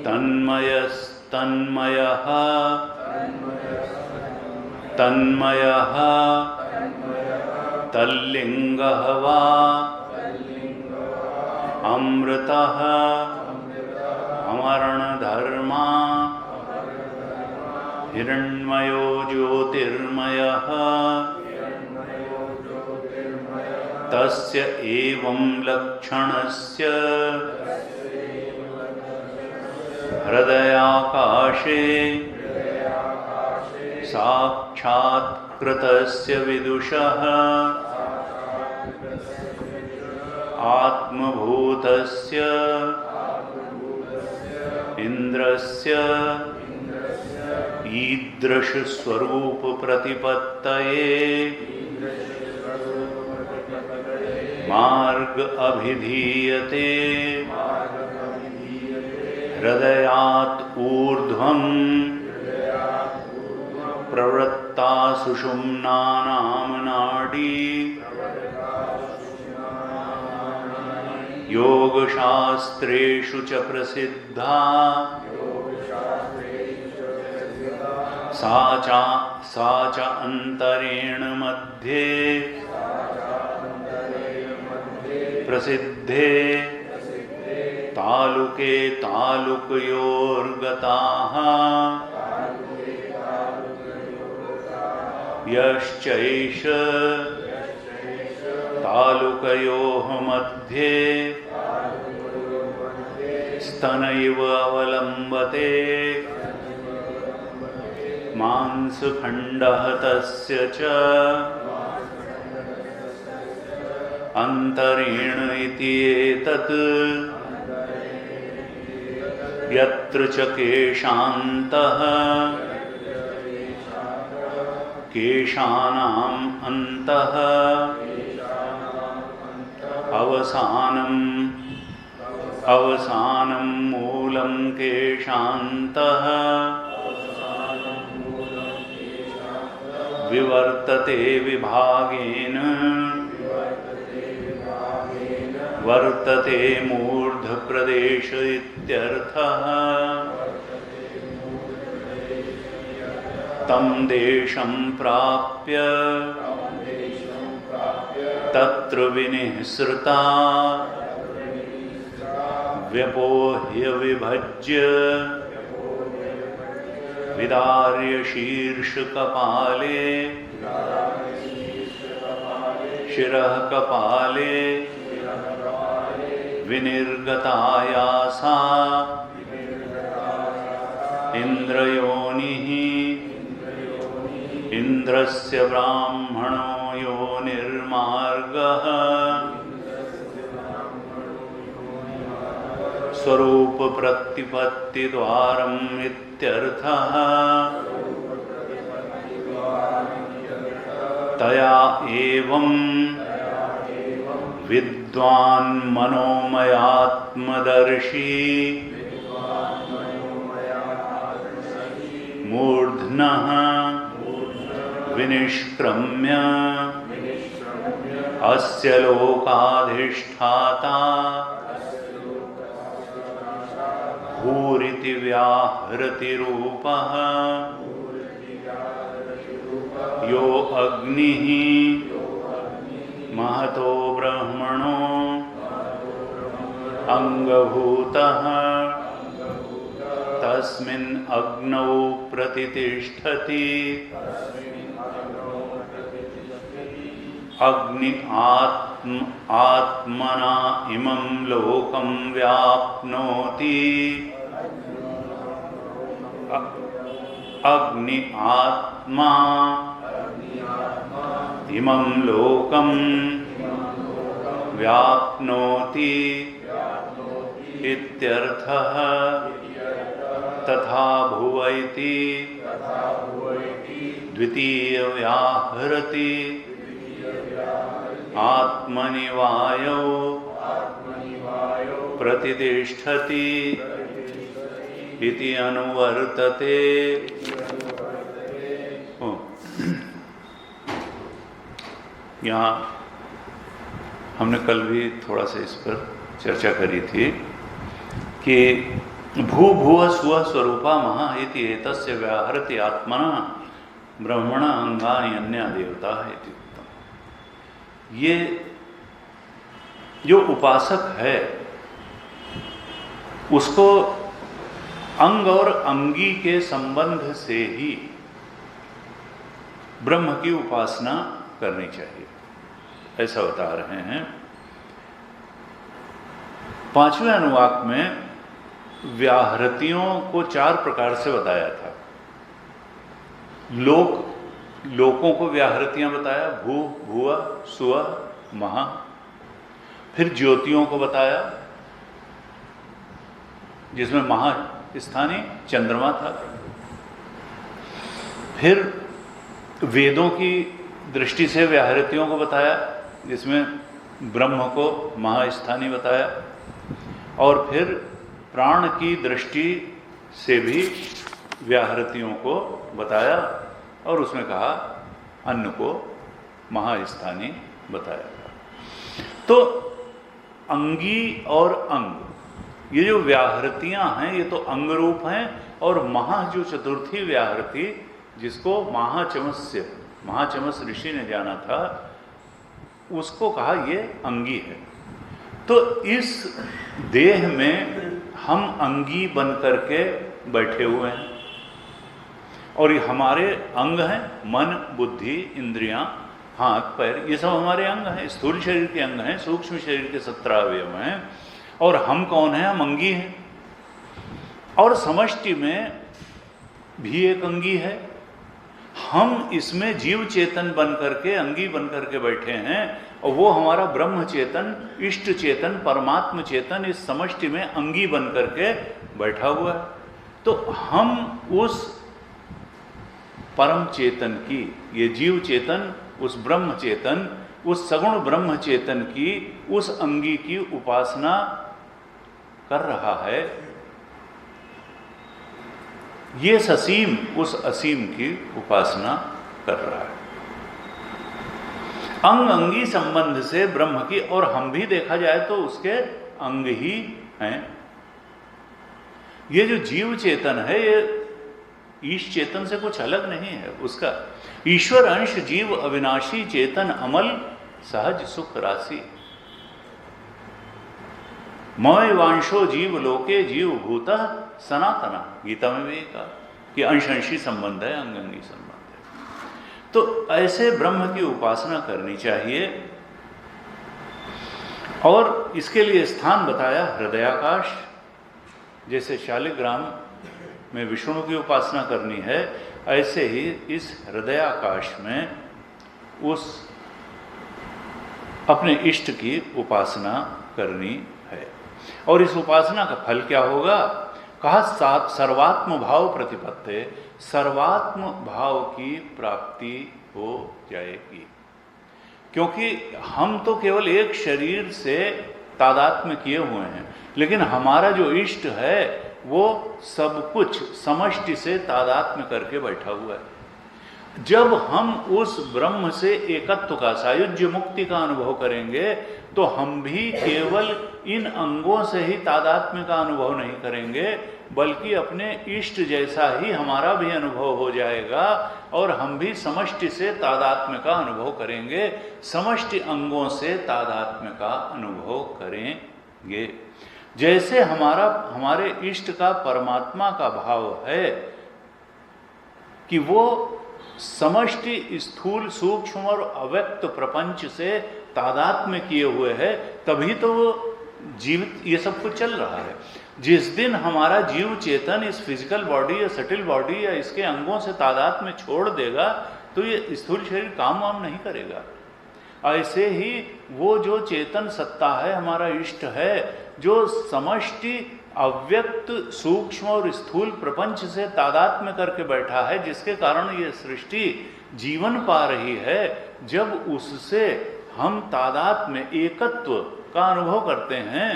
तन्मयस्तन्मयः तन्मयः तल्लिंगः वा अमृतः अमरणधर्मा हिरण्मयो ज्योतिर्मयः तस्य एवं लक्षणस्य हृदयाकाशे साक्षात्कृतस्य विदुषः आत्मभूतस्य इन्द्रस्य ईदृशस्वरूप प्रतिपत्तये मार्ग अभिधीयते हृदयात् ऊर्ध्वं प्रवृत्ता सुषुम्नानां नाडी योगशास्त्रेषु च प्रसिद्धा सा च अंतरेण मध्ये प्रसिद्धे तालुके तालुकयोर्गताः यश्चैष तालुकयोः मध्ये स्तनैव अवलम्बते मांसखण्डः तस्य च अंतरेण इति एतत् यत्र च केशान्तः केशानाम् अन्तः अवसानं मूलं केशान्तः विवर्तते विभागेन वर्तते मूर्धप्रदेश इत्यर्थः तं देशं प्राप्य तत्र विनिःसृता व्यपोह्य विभज्य विदार्य शीर्षकपाले शिरः कपाले विनिर्गतायासा इन्द्रयोनिः इन्द्रस्य ब्राह्मणो योनिर्मार्गः स्वरूप प्रतिपत्तिद्वारम् इत्यर्थः तया एवं विद्वान् मनोमयात्मदर्शी मूर्ध्नः विनिष्क्रम्य अस्य लोकाधिष्ठाता भूरिति व्याहृति रूपः यो अग्निः महतो ब्रह्मणो अंगभूतः तस्मिन् अग्नौ प्रतितिष्ठति अग्नि आत्मना इमं लोकं व्याप्नोति अग्नि आत्मा इमं लोकं व्याप्नोति इत्यर्थः तथा भुव इति द्वितीय व्याहृति आत्मनि वायौ प्रतितिष्ठति इति अनुवर्तते। यहाँ हमने कल भी थोड़ा सा इस पर चर्चा करी थी कि भू भुव स्व स्वरूपा महा इति एतस्य व्याहृति आत्मना ब्रह्मण अंगानि अन्या देवता इति उक्तम्। ये जो उपासक है उसको अंग और अंगी के संबंध से ही ब्रह्म की उपासना करनी चाहिए, ऐसा बता रहे हैं। 5वें अनुवाक में व्याहृतियों को 4 प्रकार से बताया था। लोकों को व्याहृतियां बताया, भू, भुव, सुव, महा। फिर ज्योतियों को बताया जिसमें महास्थानी चंद्रमा था। फिर वेदों की दृष्टि से व्याहृतियों को बताया जिसमें ब्रह्म को महास्थानी बताया। और फिर प्राण की दृष्टि से भी व्याहृतियों को बताया और उसमें कहा अन्न को महास्थानी बताया था। तो अंगी और अंग, ये जो व्याहृतियां हैं ये तो अंग रूप हैं, और महा जो चतुर्थी व्याहृति जिसको महाचमस ऋषि ने जाना था उसको कहा ये अंगी है। तो इस देह में हम अंगी बन करके बैठे हुए हैं और ये हमारे अंग हैं, मन, बुद्धि, इंद्रियां, हाथ, पैर, ये सब हमारे अंग हैं। स्थूल शरीर के अंग हैं, सूक्ष्म शरीर के 17 अवयव हैं। और हम कौन हैं? हम अंगी हैं। और समष्टि में भी एक अंगी है। हम इसमें जीव चेतन बन करके, अंगी बन करके बैठे हैं और वो हमारा ब्रह्म चेतन, इष्ट चेतन, परमात्म चेतन इस समष्टि में अंगी बन करके बैठा हुआ है। तो हम उस परम चेतन की, ये जीव चेतन, उस ब्रह्म चेतन, उस सगुण ब्रह्म चेतन की उस अंगी की उपासना कर रहा है। ये ससीम उस असीम की उपासना कर रहा है। अंग अंगी संबंध से ब्रह्म की, और हम भी देखा जाए तो उसके अंग ही हैं। ये जो जीव चेतन है ये ईश चेतन से कुछ अलग नहीं है। उसका ईश्वर अंश जीव अविनाशी चेतन अमल सहज सुख राशि। मय वांशो जीव लोके जीव भूतः सनातना, गीता में भी कहा कि अंशी संबंध है, अंगी संबंध है। तो ऐसे ब्रह्म की उपासना करनी चाहिए। और इसके लिए स्थान बताया हृदयाकाश। जैसे शालिग्राम में विष्णु की उपासना करनी है, ऐसे ही इस हृदयाकाश में उस अपने इष्ट की उपासना करनी है। और इस उपासना का फल क्या होगा? कहा सर्वात्म भाव प्रतिपत्ति, सर्वात्म भाव की प्राप्ति हो जाएगी। क्योंकि हम तो केवल एक शरीर से तादात्म्य किए हुए हैं, लेकिन हमारा जो इष्ट है वो सब कुछ समष्टि से तादात्म्य करके बैठा हुआ है। जब हम उस ब्रह्म से एकत्व का, सायुज्य मुक्ति का अनुभव करेंगे तो हम भी केवल इन अंगों से ही तादात्म्य का अनुभव नहीं करेंगे, बल्कि अपने इष्ट जैसा ही हमारा भी अनुभव हो जाएगा और हम भी समष्टि से तादात्म्य का अनुभव करेंगे, समष्टि अंगों से तादात्म्य का अनुभव करेंगे। जैसे हमारे इष्ट का परमात्मा का भाव है कि वो समष्टि स्थूल सूक्ष्म और अव्यक्त प्रपंच से तादात्म्य किए हुए है, तभी तो वो जीवित ये सब कुछ चल रहा है। जिस दिन हमारा जीव चेतन इस फिजिकल बॉडी या सटिल बॉडी या इसके अंगों से तादात्म्य छोड़ देगा तो ये स्थूल शरीर काम वाम नहीं करेगा। ऐसे ही वो जो चेतन सत्ता है, हमारा इष्ट है, जो समष्टि अव्यक्त सूक्ष्म और स्थूल प्रपंच से तादात्म्य करके बैठा है, जिसके कारण ये सृष्टि जीवन पा रही है, जब उससे हम तादात्म्य एकत्व का अनुभव करते हैं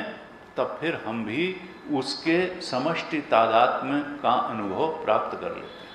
तब फिर हम भी उसके समष्टि तादात्म्य का अनुभव प्राप्त कर लेते हैं।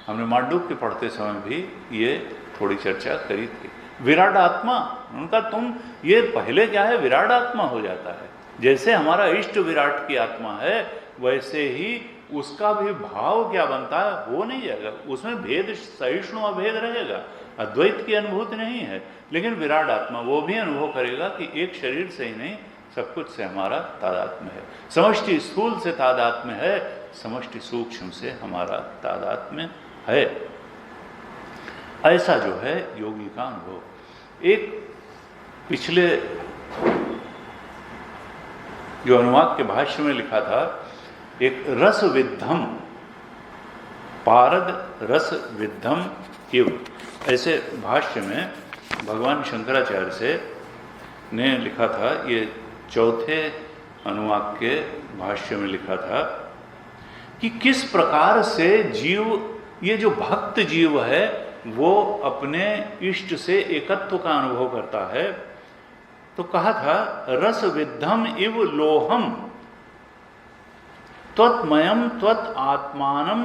हमने मांडूक्य के पढ़ते समय भी ये थोड़ी चर्चा करी थी। विराट आत्मा, उनका तुम ये पहले क्या है, विराट आत्मा हो जाता है। जैसे हमारा इष्ट विराट की आत्मा है, वैसे ही उसका भी भाव क्या बनता है वो नहीं जाएगा, उसमें भेद सहिष्णु अभेद रहेगा, अद्वैत की अनुभूति नहीं है। लेकिन विराट आत्मा वो भी अनुभव करेगा कि एक शरीर से ही नहीं सब कुछ से हमारा तादात्म्य है, समष्टि स्थूल से तादात्म्य है, समष्टि सूक्ष्म से हमारा तादात्म्य है। ऐसा जो है योगी का अनुभव। एक पिछले जो अनुवाद के भाष्य में लिखा था, एक रस विद्धम पारद रस विद्धम इव, ऐसे भाष्य में भगवान शंकराचार्य से ने लिखा था। ये चौथे अनुवाद के भाष्य में लिखा था कि किस प्रकार से जीव, ये जो भक्त जीव है वो अपने इष्ट से एकत्व का अनुभव करता है। तो कहा था रस विद्धम इव लोहम त्वत्मयम त्वत् आत्मानम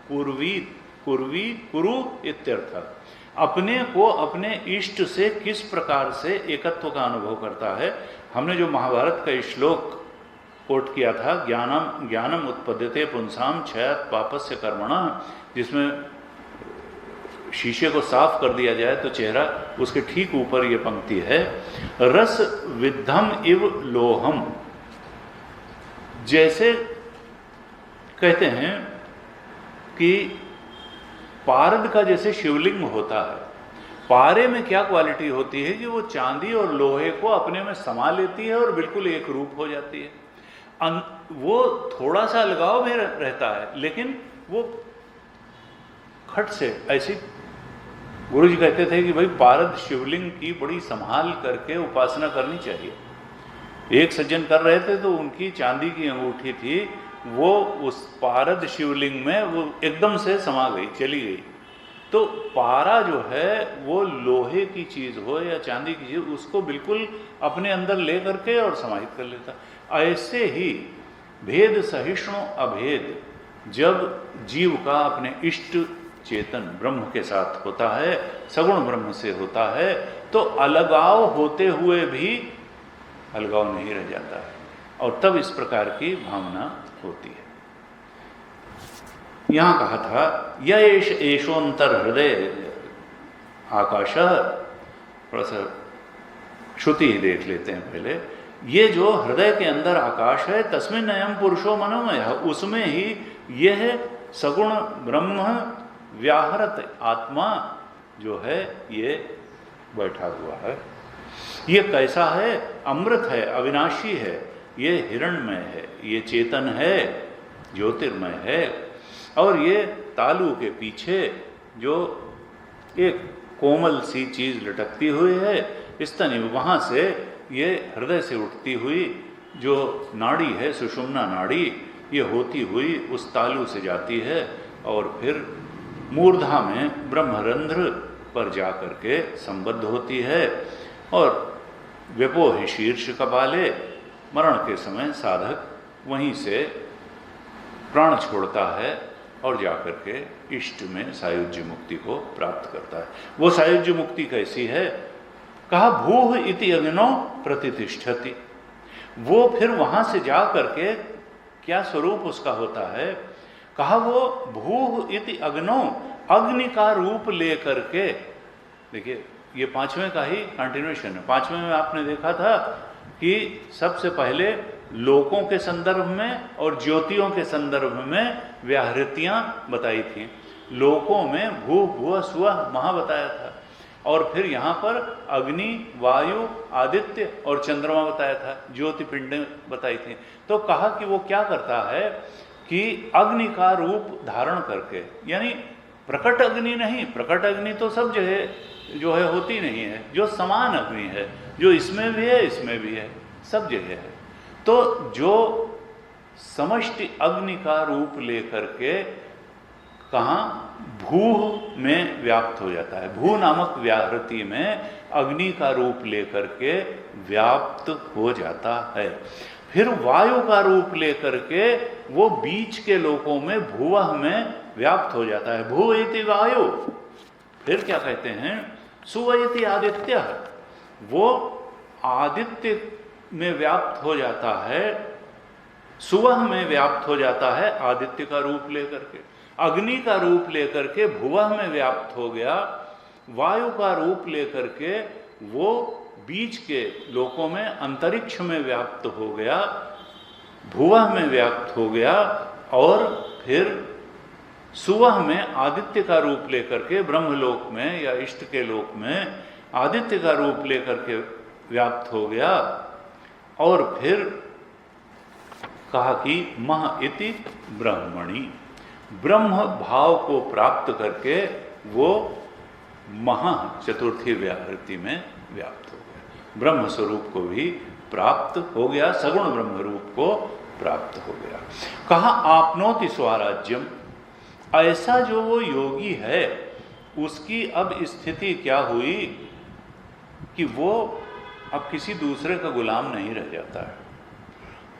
कुरु इत्यर्थ। अपने को अपने इष्ट से किस प्रकार से एकत्व का अनुभव करता है। हमने जो महाभारत का श्लोक कोट किया था, ज्ञानम उत्पद्यते पुंसाम क्षयात् पापस्य कर्मणा, जिसमें शीशे को साफ कर दिया जाए तो चेहरा, उसके ठीक ऊपर ये पंक्ति है, रस विद्धम इव लोहम। जैसे कहते हैं कि पारद का जैसे शिवलिंग होता है, पारे में क्या क्वालिटी होती है कि वो चांदी और लोहे को अपने में समा लेती है और बिल्कुल एक रूप हो जाती है। वो थोड़ा सा अलगाव में रहता है, लेकिन वो खट से ऐसी, गुरु जी कहते थे कि भाई पारद शिवलिंग की बड़ी संभाल करके उपासना करनी चाहिए। एक सज्जन कर रहे थे तो उनकी चांदी की अंगूठी थी, वो उस पारद शिवलिंग में वो एकदम से समा गई, चली गई। तो पारा जो है वो लोहे की चीज हो या चांदी की चीज, उसको बिल्कुल अपने अंदर ले करके और समाहित कर लेता। ऐसे ही भेद सहिष्णु अभेद जब जीव का अपने इष्ट चेतन ब्रह्म के साथ होता है, सगुण ब्रह्म से होता है, तो अलगाव होते हुए भी अलगाव नहीं रह जाता है, और तब इस प्रकार की भावना होती है। यहां कहा था यश एशोन्तर हृदय आकाश, थोड़ा सा श्रुति ही देख लेते हैं पहले। ये जो हृदय के अंदर आकाश है, तस्मिन् अयं पुरुषो मनोमय, उसमें ही यह सगुण ब्रह्म व्याहरत आत्मा जो है ये बैठा हुआ है। ये कैसा है? अमृत है, अविनाशी है, ये हिरण्मय है, ये चेतन है, ज्योतिर्मय है। और ये तालू के पीछे जो एक कोमल सी चीज लटकती हुई है, स्तनी, वहां से ये हृदय से उठती हुई जो नाड़ी है, सुषुम्ना नाड़ी, ये होती हुई उस तालू से जाती है और फिर मूर्धा में ब्रह्मरंध्र पर जा करके संबद्ध होती है। और व्यपोह शीर्ष कपाले, मरण के समय साधक वहीं से प्राण छोड़ता है और जाकर के इष्ट में सायुज्य मुक्ति को प्राप्त करता है। वो सायुज्य मुक्ति कैसी है? कहा भूह इति अग्नो प्रतिष्ठति। वो फिर वहां से जा करके क्या स्वरूप उसका होता है? कहा वो भूह इति अग्नो, अग्नि का रूप लेकर के। देखिए ये पांचवें का ही कंटिन्यूएशन है। पांचवें में आपने देखा था कि सबसे पहले लोकों के संदर्भ में और ज्योतियों के संदर्भ में व्याहृतियां बताई थी। लोकों में भू भुव स्व महा बताया था, और फिर यहाँ पर अग्नि, वायु, आदित्य और चंद्रमा बताया था, ज्योति पिंड बताई थी। तो कहा कि वो क्या करता है कि अग्नि का रूप धारण करके, यानी प्रकट अग्नि नहीं, प्रकट अग्नि तो सब जगह जो है होती नहीं है, जो समान अग्नि है, जो इसमें भी है इसमें भी है, सब जगह है। तो जो समष्टि अग्नि का रूप लेकर के कहाँ भूह में व्याप्त हो जाता है, भू नामक व्याहृति में अग्नि का रूप लेकर के व्याप्त हो जाता है। फिर वायु का रूप लेकर के वो बीच के लोकों में भुवः में व्याप्त हो जाता है, भू इति वायु। फिर क्या कहते हैं? सुव इति आदित्य, वो आदित्य में व्याप्त हो जाता है सुवह में व्याप्त हो जाता है आदित्य का रूप लेकर के, अग्नि का रूप लेकर के भुवह में व्याप्त हो गया, वायु का रूप लेकर के वो बीच के लोकों में अंतरिक्ष में व्याप्त हो गया, भुवह में व्याप्त हो गया, और फिर सुवह में आदित्य का रूप लेकर के ब्रह्मलोक में या इष्ट के लोक में आदित्य का रूप लेकर के व्याप्त हो गया, और फिर कहा कि मह इति ब्रह्मणि, ब्रह्म भाव को प्राप्त करके वो महा चतुर्थी व्याहृति में व्याप्त हो गया, ब्रह्म स्वरूप को भी प्राप्त हो गया, सगुण ब्रह्म रूप को प्राप्त हो गया। कहा आपनोति स्वराज्यम, ऐसा जो वो योगी है उसकी अब स्थिति क्या हुई कि वो अब किसी दूसरे का गुलाम नहीं रह जाता है,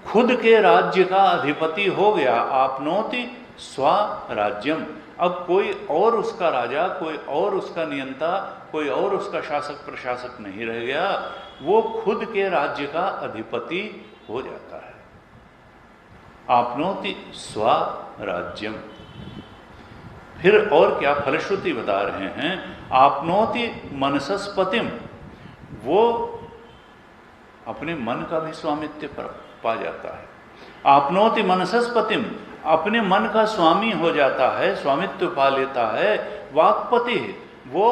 खुद के राज्य का अधिपति हो गया। आपनोति स्वराज्यम, अब कोई और उसका राजा, कोई और उसका नियंता, कोई और उसका शासक प्रशासक नहीं रह गया, वो खुद के राज्य का अधिपति हो जाता है। आपनोति स्वराज्यम। फिर और क्या फलश्रुति बता रहे हैं, आपनोति मनसस्पतिम, वो अपने मन का भी स्वामित्व पा जाता है। आपनोति मनसस्पतिम, अपने मन का स्वामी हो जाता है, स्वामित्व पा लेता है। वाक्पति, वो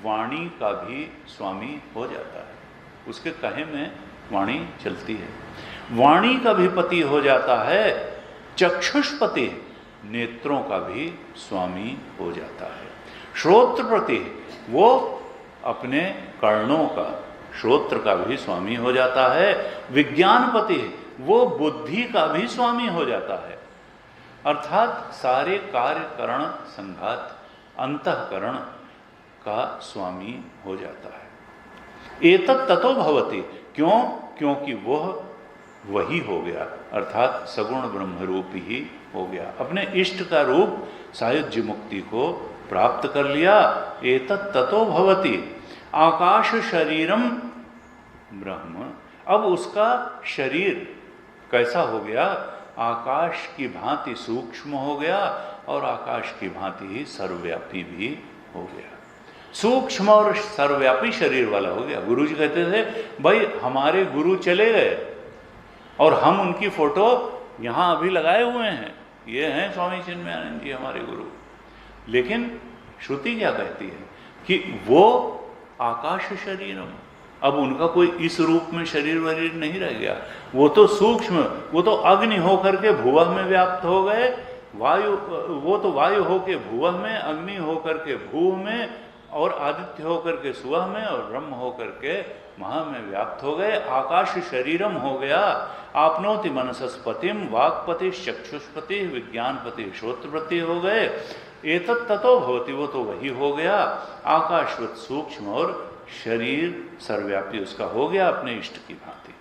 वाणी का भी स्वामी हो जाता है, उसके कहे में वाणी चलती है, वाणी का भी पति हो जाता है। चक्षुष्पति, नेत्रों का भी स्वामी हो जाता है। श्रोत्रपति, वो अपने कर्णों का, श्रोत्र का भी स्वामी हो जाता है। विज्ञानपति, वो बुद्धि का भी स्वामी हो जाता है, अर्थात सारे कार्यकरण संघात अंतःकरण का स्वामी हो जाता है। एतत् ततो भवति, क्यों? क्योंकि वह वही हो गया, अर्थात सगुण ब्रह्म रूप ही हो गया, अपने इष्ट का रूप सायुज्य मुक्ति को प्राप्त कर लिया। एतत् ततो भवति आकाश शरीरम ब्रह्म, अब उसका शरीर कैसा हो गया? आकाश की भांति सूक्ष्म हो गया और आकाश की भांति ही सर्वव्यापी भी हो गया, सूक्ष्म और सर्वव्यापी शरीर वाला हो गया। गुरु जी कहते थे, भाई हमारे गुरु चले गए और हम उनकी फोटो यहाँ अभी लगाए हुए हैं, ये हैं स्वामी चिन्मयानंद जी हमारे गुरु, लेकिन श्रुति क्या कहती है कि वो आकाश शरीरम, अब उनका कोई इस रूप में शरीर वरीर नहीं रह गया, वो तो सूक्ष्म, वो तो अग्नि होकर के भुवः में व्याप्त हो गए, वायु, वो तो वायु होकर भुवः में, अग्नि होकर के भूव में, और आदित्य होकर के सुवह में, और ब्रह्म होकर के महा में व्याप्त हो गए। आकाश शरीरम हो गया। आपनोति मनसस्पतिम, वाक्पति चक्षुष्पति, विज्ञानपति श्रोत्रपति हो गए। एतत् ततो भवति, वो तो वही हो गया, आकाशवत सूक्ष्म और शरीर सर्वव्यापी उसका हो गया अपने इष्ट की भांति।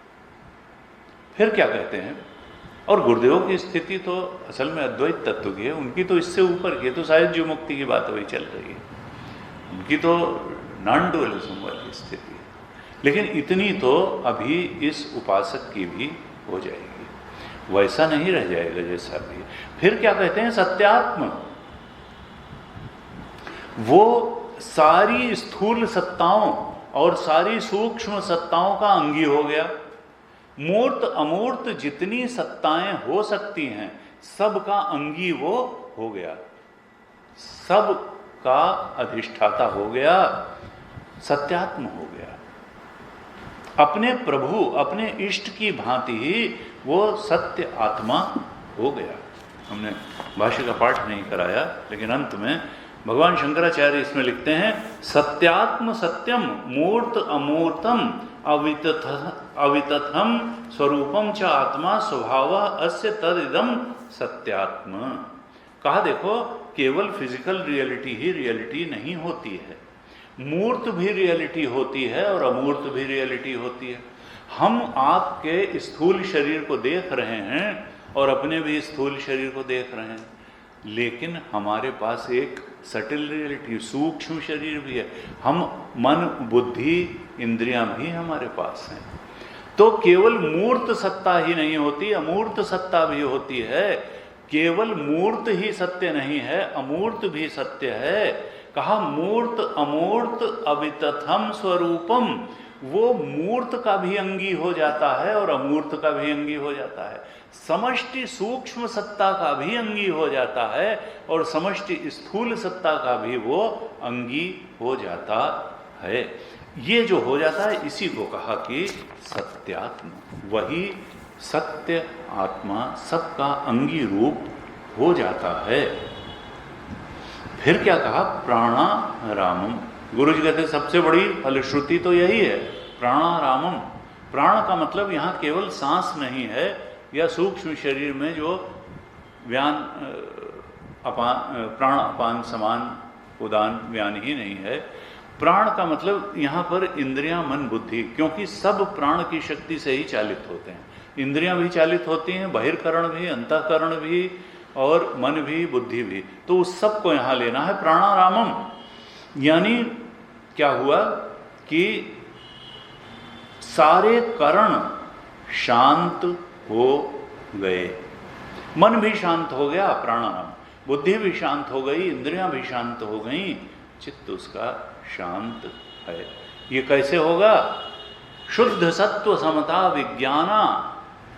फिर क्या कहते हैं, और गुरुदेवों की स्थिति तो असल में अद्वैत तत्व की है, उनकी तो इससे ऊपर की, तो शायद जो मुक्ति की बात वही चल रही है, उनकी तो नॉन डुअलिज्म वाली स्थिति है। लेकिन इतनी तो अभी इस उपासक की भी हो जाएगी, वैसा नहीं रह जाएगा जैसा भी। फिर क्या कहते हैं, सत्यात्म, वो सारी स्थूल सत्ताओं और सारी सूक्ष्म सत्ताओं का अंगी हो गया। मूर्त अमूर्त जितनी सत्ताएं हो सकती हैं सब का अंगी वो हो गया, सब का अधिष्ठाता हो गया, सत्यात्म हो गया, अपने प्रभु अपने इष्ट की भांति ही वो सत्य आत्मा हो गया। हमने भाष्य का पाठ नहीं कराया, लेकिन अंत में भगवान शंकराचार्य इसमें लिखते हैं, सत्यात्म सत्यम मूर्त अमूर्तम अवितथम स्वरूपम च आत्मा स्वभाव अस्य तदिदम सत्यात्म। कहा देखो, केवल फिजिकल रियलिटी ही रियलिटी नहीं होती है, मूर्त भी रियलिटी होती है और अमूर्त भी रियलिटी होती है। हम आपके स्थूल शरीर को देख रहे हैं और अपने भी स्थूल शरीर को देख रहे हैं, लेकिन हमारे पास एक सटिल रियलिटी सूक्ष्म शरीर भी है, हम मन बुद्धि इंद्रियां भी हमारे पास हैं। तो केवल मूर्त सत्ता ही नहीं होती, अमूर्त सत्ता भी होती है। केवल मूर्त ही सत्य नहीं है, अमूर्त भी सत्य है। कहा मूर्त अमूर्त अवितथम स्वरूपम, वो मूर्त का भी अंगी हो जाता है और अमूर्त का भी अंगी हो जाता है। समष्टि सूक्ष्म सत्ता का भी अंगी हो जाता है और समष्टि स्थूल सत्ता का भी वो अंगी हो जाता है। ये जो हो जाता है इसी को कहा कि सत्यात्म, वही सत्य आत्मा सबका अंगी रूप हो जाता है। फिर क्या कहा? प्राणारामम। गुरु जी कहते सबसे बड़ी फलश्रुति तो यही है, प्राणारामम। प्राण का मतलब यहाँ केवल सांस नहीं है या सूक्ष्म शरीर में जो व्यान प्राण अपान समान उदान व्यान ही नहीं है। प्राण का मतलब यहाँ पर इंद्रियां मन बुद्धि, क्योंकि सब प्राण की शक्ति से ही चालित होते हैं। इंद्रियां भी चालित होती हैं, बहिर्करण भी, अंतःकरण भी, और मन भी, बुद्धि भी। तो उस सब को यहाँ लेना है प्राणारामम। यानी क्या हुआ कि सारे करण शांत हो गए, मन भी शांत हो गया प्राणाराम, बुद्धि भी शांत हो गई, इंद्रियां भी शांत हो गई, चित्त उसका शांत है। ये कैसे होगा? शुद्ध सत्व समता विज्ञाना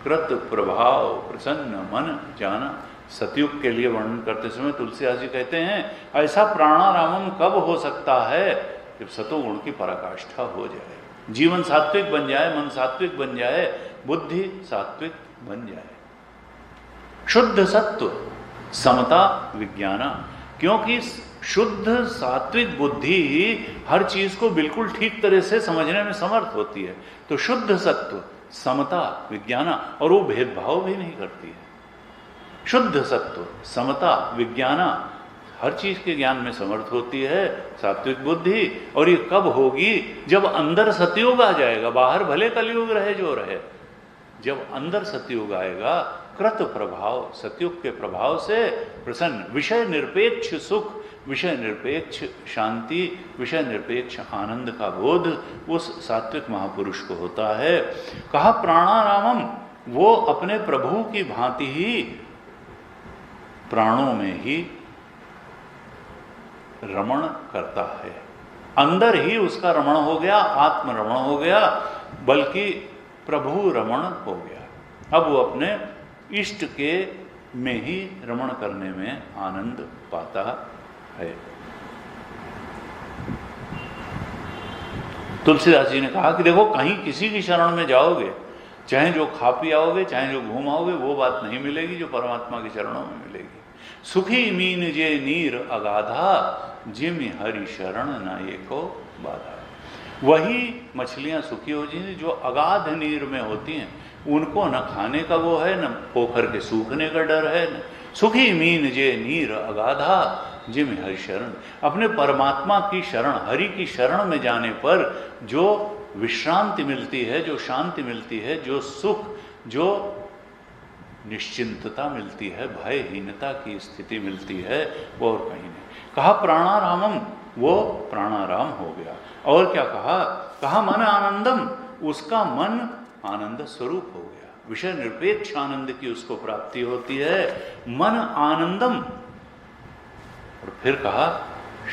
कृत प्रभाव प्रसन्न मन जाना। सतयुग के लिए वर्णन करते समय तुलसीदास जी कहते हैं ऐसा प्राणारामम कब हो सकता है? जब सतोगुण की पराकाष्ठा हो जाए, जीवन सात्विक बन जाए, मन सात्विक बन जाए, बुद्धि सात्विक बन जाए। शुद्ध सत्व समता विज्ञाना, क्योंकि शुद्ध सात्विक बुद्धि ही हर चीज को बिल्कुल ठीक तरह से समझने में समर्थ होती है। तो शुद्ध सत्व समता विज्ञाना, और वो भेदभाव भी नहीं करती है। शुद्ध सत्व समता विज्ञाना, हर चीज के ज्ञान में समर्थ होती है सात्विक बुद्धि। और ये कब होगी? जब अंदर सतयुग आ जाएगा। बाहर भले कलयुग रहे जो रहे, जब अंदर सतयुग आएगा, कृत प्रभाव, सतयुग के प्रभाव से प्रसन्न, विषय निरपेक्ष सुख, विषय निरपेक्ष शांति, विषय निरपेक्ष आनंद का बोध उस सात्विक महापुरुष को होता है। कहा प्राणारामम, वो अपने प्रभु की भांति ही प्राणों में ही रमण करता है। अंदर ही उसका रमण हो गया, आत्म रमण हो गया, बल्कि प्रभु रमण हो गया। अब वो अपने इष्ट के में ही रमण करने में आनंद पाता है। तुलसीदास जी ने कहा कि देखो, कहीं किसी की शरण में जाओगे, चाहे जो खा पी आओगे, चाहे जो घूम आओगे, वो बात नहीं मिलेगी जो परमात्मा के चरणों में मिलेगी। सुखी मीन जे नीर अगाधा, जिम हरि शरण न एको बाधा। वही मछलियां सुखी हो जाएंगी जो अगाध नीर में होती हैं, उनको न खाने का वो है, न पोखर के सूखने का डर है। न सुखी मीन जे नीर अगाधा, जिम हरि शरण। अपने परमात्मा की शरण, हरि की शरण में जाने पर जो विश्रांति मिलती है, जो शांति मिलती है, जो सुख, जो निश्चिंतता मिलती है, भयहीनता की स्थिति मिलती है, वो और कहीं नहीं। कहा प्राणारामम, वो प्राणाराम हो गया। और क्या कहा? कहा मन आनंदम, उसका मन आनंद स्वरूप हो गया, विषय निरपेक्ष आनंद की उसको प्राप्ति होती है, मन आनंदम। और फिर कहा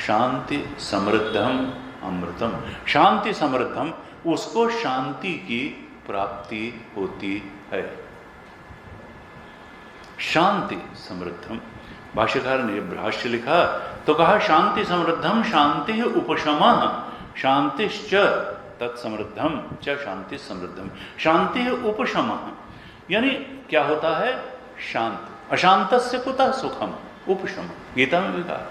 शांति समृद्धम अमृतम, शांति समृद्धम, उसको शांति की प्राप्ति होती है। शांति समृद्धम, भाष्यकार ने भाष्य लिखा तो कहा शांति समृद्धम शांति उपशमः शांतिश्च तत्समृद्धम च शांति समृद्धम। शांति उपशमः यानी क्या होता है? शांत। अशांतस्य कुतः सुखम उपशम। गीता में भी कहा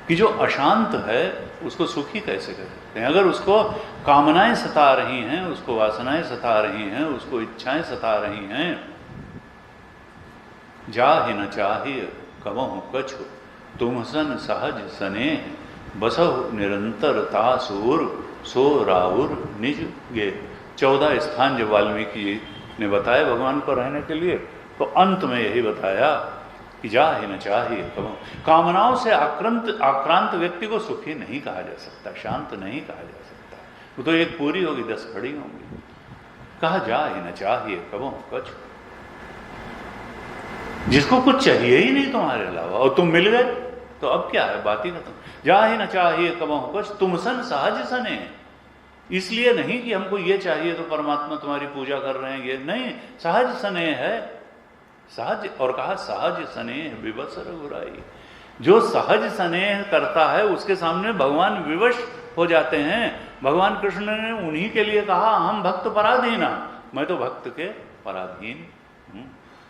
कि जो अशांत है उसको सुखी कैसे कर सकते हैं? अगर उसको कामनाएं सता रही हैं, उसको वासनाएं सता रही हैं, उसको इच्छाएं सता रही हैं, जाहि न चाहिए कवहु कछु तुम सन सहज स्नेह बसहु निरंतर तासुर सो राउर निज गे। 14 स्थान जब वाल्मीकि जी ने बताया भगवान को रहने के लिए, तो अंत में यही बताया कि जाहि न चाहिए कवहु। कामनाओं से आक्रांत व्यक्ति को सुखी नहीं कहा जा सकता, शांत नहीं कहा जा सकता। वो तो एक पूरी होगी 10 खड़ी होंगी। कहा जा ही न चाहिए कबो कुछ, जिसको कुछ चाहिए ही नहीं तुम्हारे अलावा और तुम मिल गए तो अब क्या है, बात ही खत्म। जा ही न चाहिए कबो कुछ तुम सन सहज सने, इसलिए नहीं कि हमको ये चाहिए तो परमात्मा तुम्हारी पूजा कर रहे हैं, ये नहीं, सहज स्नेह है, सहज। और कहा सहज स्नेह विवश रघुराई, जो सहज स्नेह करता है उसके सामने भगवान विवश हो जाते हैं। भगवान कृष्ण ने उन्हीं के लिए कहा हम भक्त पराधीना, मैं तो भक्त के पराधीन हूं।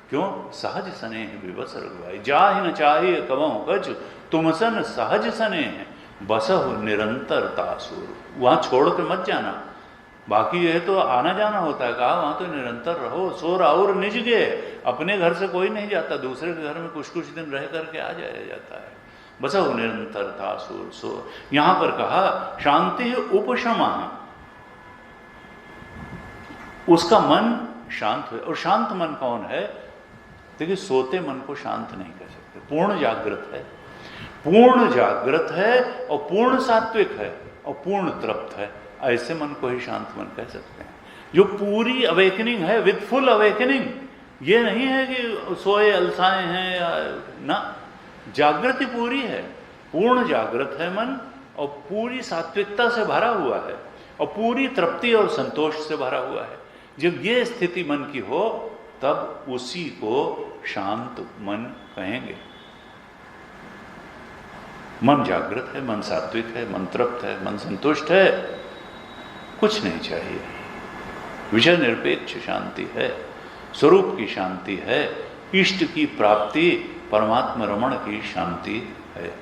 क्यों? सहज स्नेह विवश रघुराई, जा ही न चाहिए कबहु कछ तुम सन सहज स्नेह बसहु निरंतर तासुर। वहां छोड़ के मत जाना, बाकी ये तो आना जाना होता है, कहा वहां तो निरंतर रहो। सो और निज गे, अपने घर से कोई नहीं जाता, दूसरे के घर में कुछ कुछ दिन रह करके आ जाया जाता है। बसहु निरंतर तासुर। सो यहां पर कहा शांति उपशमा, उसका मन शांत है। और शांत मन कौन है? देखिए सोते मन को शांत नहीं कर सकते, पूर्ण जागृत है, पूर्ण जागृत है और पूर्ण सात्विक है और पूर्ण तृप्त है, ऐसे मन को ही शांत मन कह सकते हैं। जो पूरी अवेकनिंग है, विद फुल अवेकनिंग, ये नहीं है कि सोए अलसाए हैं या ना, जागृति पूरी है, पूर्ण जागृत है मन और पूरी सात्विकता से भरा हुआ है और पूरी तृप्ति और संतोष से भरा हुआ है। जब ये स्थिति मन की हो तब उसी को शांत मन कहेंगे। मन जागृत है, मन सात्विक है, मन तृप्त है, मन संतुष्ट है, कुछ नहीं चाहिए, विषय निरपेक्ष शांति है, स्वरूप की शांति है, इष्ट की प्राप्ति, परमात्मा रमण की शांति है।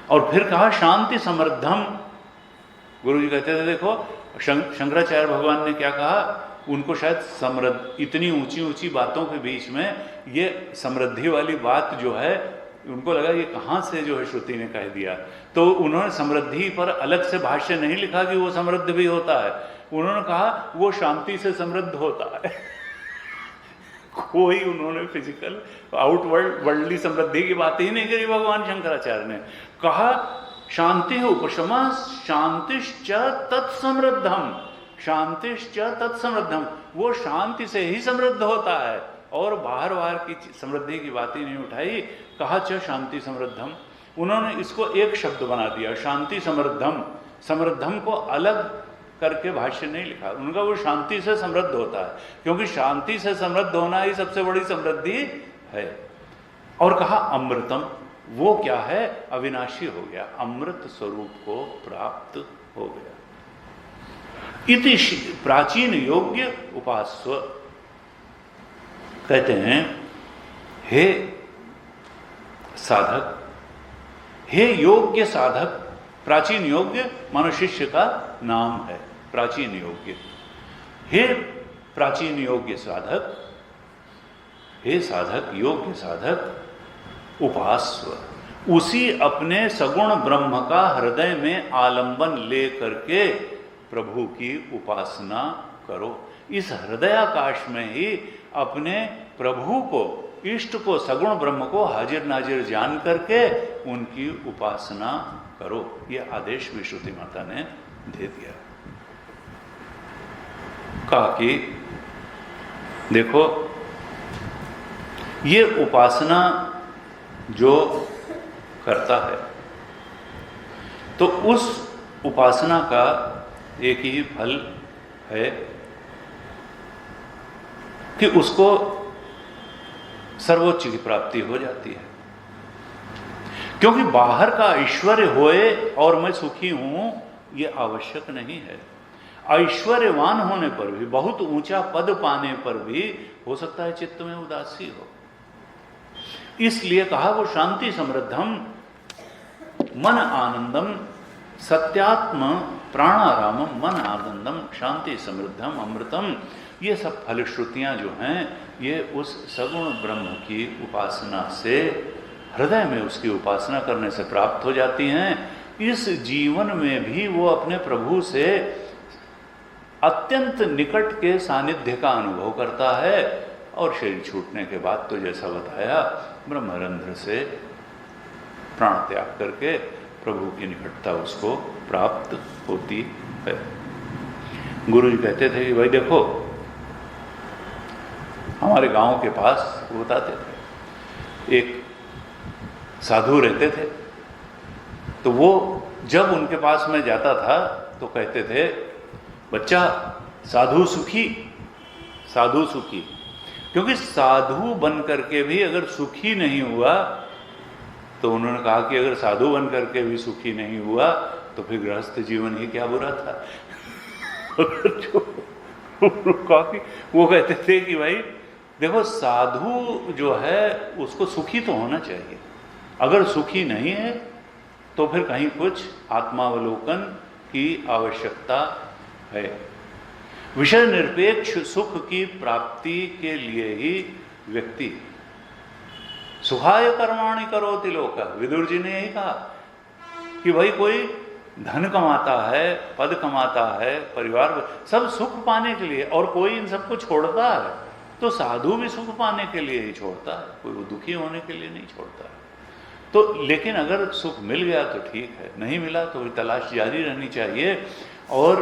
और फिर कहा शांति समृद्धम। गुरु जी कहते थे देखो शंकराचार्य भगवान ने क्या कहा, उनको शायद समृद्ध, इतनी ऊंची ऊंची बातों के बीच में ये समृद्धि वाली बात जो है, उनको लगा ये कहाँ से जो है श्रुति ने कह दिया, तो उन्होंने समृद्धि पर अलग से भाष्य नहीं लिखा कि वो समृद्ध भी होता है, उन्होंने कहा वो शांति से समृद्ध होता है। कोई उन्होंने फिजिकल आउटवर्ल्ड वर्ल्डली समृद्धि की बात ही नहीं करी भगवान शंकराचार्य ने। कहा शांति उपशमा शांतिश्च तत्समृद्धम, शांतिश्च तत्समृद्धम, वो शांति से ही समृद्ध होता है और बाहर बाहर की समृद्धि की बात ही नहीं उठाई। कहा च शांति समृद्धम, उन्होंने इसको एक शब्द बना दिया शांति समृद्धम, समृद्धम को अलग करके भाष्य नहीं लिखा, उनका वो शांति से समृद्ध होता है, क्योंकि शांति से समृद्ध होना ही सबसे बड़ी समृद्धि है। और कहा अमृतम, वो क्या है? अविनाशी हो गया, अमृत स्वरूप को प्राप्त हो गया। इति प्राचीन योग्य उपास्व, कहते हैं हे साधक, हे योग्य साधक, प्राचीन योग्य मानो शिष्य का नाम है, प्राचीन योग्य, हे प्राचीन योग्य साधक, हे साधक योग्य साधक, उपास्व, उसी अपने सगुण ब्रह्म का हृदय में आलंबन ले करके प्रभु की उपासना करो। इस हृदयाकाश में ही अपने प्रभु को, इष्ट को, सगुण ब्रह्म को हाजिर नाजिर जान करके उनकी उपासना करो। यह आदेश भी श्रुति माता ने दे दिया। कहा कि देखो ये उपासना जो करता है तो उस उपासना का एक ही फल है कि उसको सर्वोच्च की प्राप्ति हो जाती है। क्योंकि बाहर का ऐश्वर्य होए और मैं सुखी हूं यह आवश्यक नहीं है। ऐश्वर्यवान होने पर भी, बहुत ऊंचा पद पाने पर भी हो सकता है चित्त में उदासी हो। इसलिए कहा वो शांति समृद्धम मन आनंदम सत्यात्म प्राणारामम मन आनंदम शांति समृद्धम अमृतम, ये सब फलश्रुतियां जो हैं ये उस सगुण ब्रह्म की उपासना से, हृदय में उसकी उपासना करने से प्राप्त हो जाती हैं। इस जीवन में भी वो अपने प्रभु से अत्यंत निकट के सानिध्य का अनुभव करता है और शरीर छूटने के बाद तो जैसा बताया ब्रह्मरंध्र से प्राण त्याग करके प्रभु की निकटता उसको प्राप्त होती है। गुरु जी कहते थे कि भाई देखो हमारे गांव के पास वो बताते थे, एक साधु रहते थे, तो वो जब उनके पास मैं जाता था तो कहते थे, बच्चा साधु सुखी, साधु सुखी। क्योंकि साधु बन करके भी अगर सुखी नहीं हुआ, तो उन्होंने कहा कि अगर साधु बन करके भी सुखी नहीं हुआ तो फिर गृहस्थ जीवन ही क्या बुरा था। वो कहते थे कि भाई देखो, साधु जो है उसको सुखी तो होना चाहिए, अगर सुखी नहीं है तो फिर कहीं कुछ आत्मावलोकन की आवश्यकता है। विषय निरपेक्ष सुख की प्राप्ति के लिए ही व्यक्ति सुखाय कर्माणि करोति लोकः, विदुर जी ने यही कहा कि भाई कोई धन कमाता है, पद कमाता है, परिवार सब सुख पाने के लिए, और कोई इन सबको छोड़ता है तो साधु भी सुख पाने के लिए ही छोड़ता है, कोई वो दुखी होने के लिए नहीं छोड़ता है। तो लेकिन अगर सुख मिल गया तो ठीक है, नहीं मिला तो तलाश जारी रहनी चाहिए और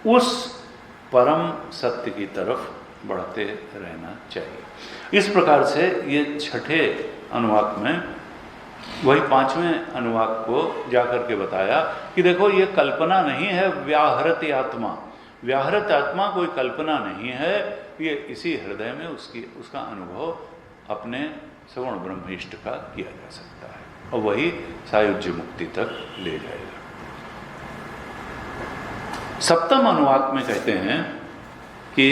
उस परम सत्य की तरफ बढ़ते रहना चाहिए। इस प्रकार से ये छठे अनुवाक में वही पांचवें अनुवाक को जाकर के बताया कि देखो ये कल्पना नहीं है, व्याहृत आत्मा, व्याहृत आत्मा कोई कल्पना नहीं है, ये इसी हृदय में उसका अनुभव अपने सगुण ब्रह्मिष्ट का किया जा सकता है और वही सायुज्य मुक्ति तक ले जाएगा। सप्तम अनुवाक में कहते हैं कि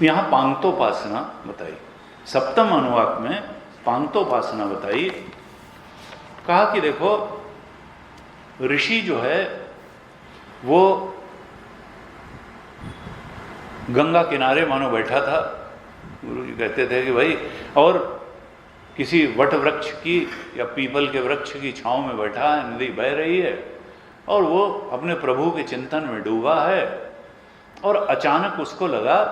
यहाँ पांक्तोपासना बताई, सप्तम अनुवाक में पांक्तोपासना बताई। कहा कि देखो ऋषि जो है वो गंगा किनारे मानो बैठा था, गुरु जी कहते थे कि भाई, और किसी वट वृक्ष की या पीपल के वृक्ष की छांव में बैठा है, नदी बह रही है और वो अपने प्रभु के चिंतन में डूबा है, और अचानक उसको लगा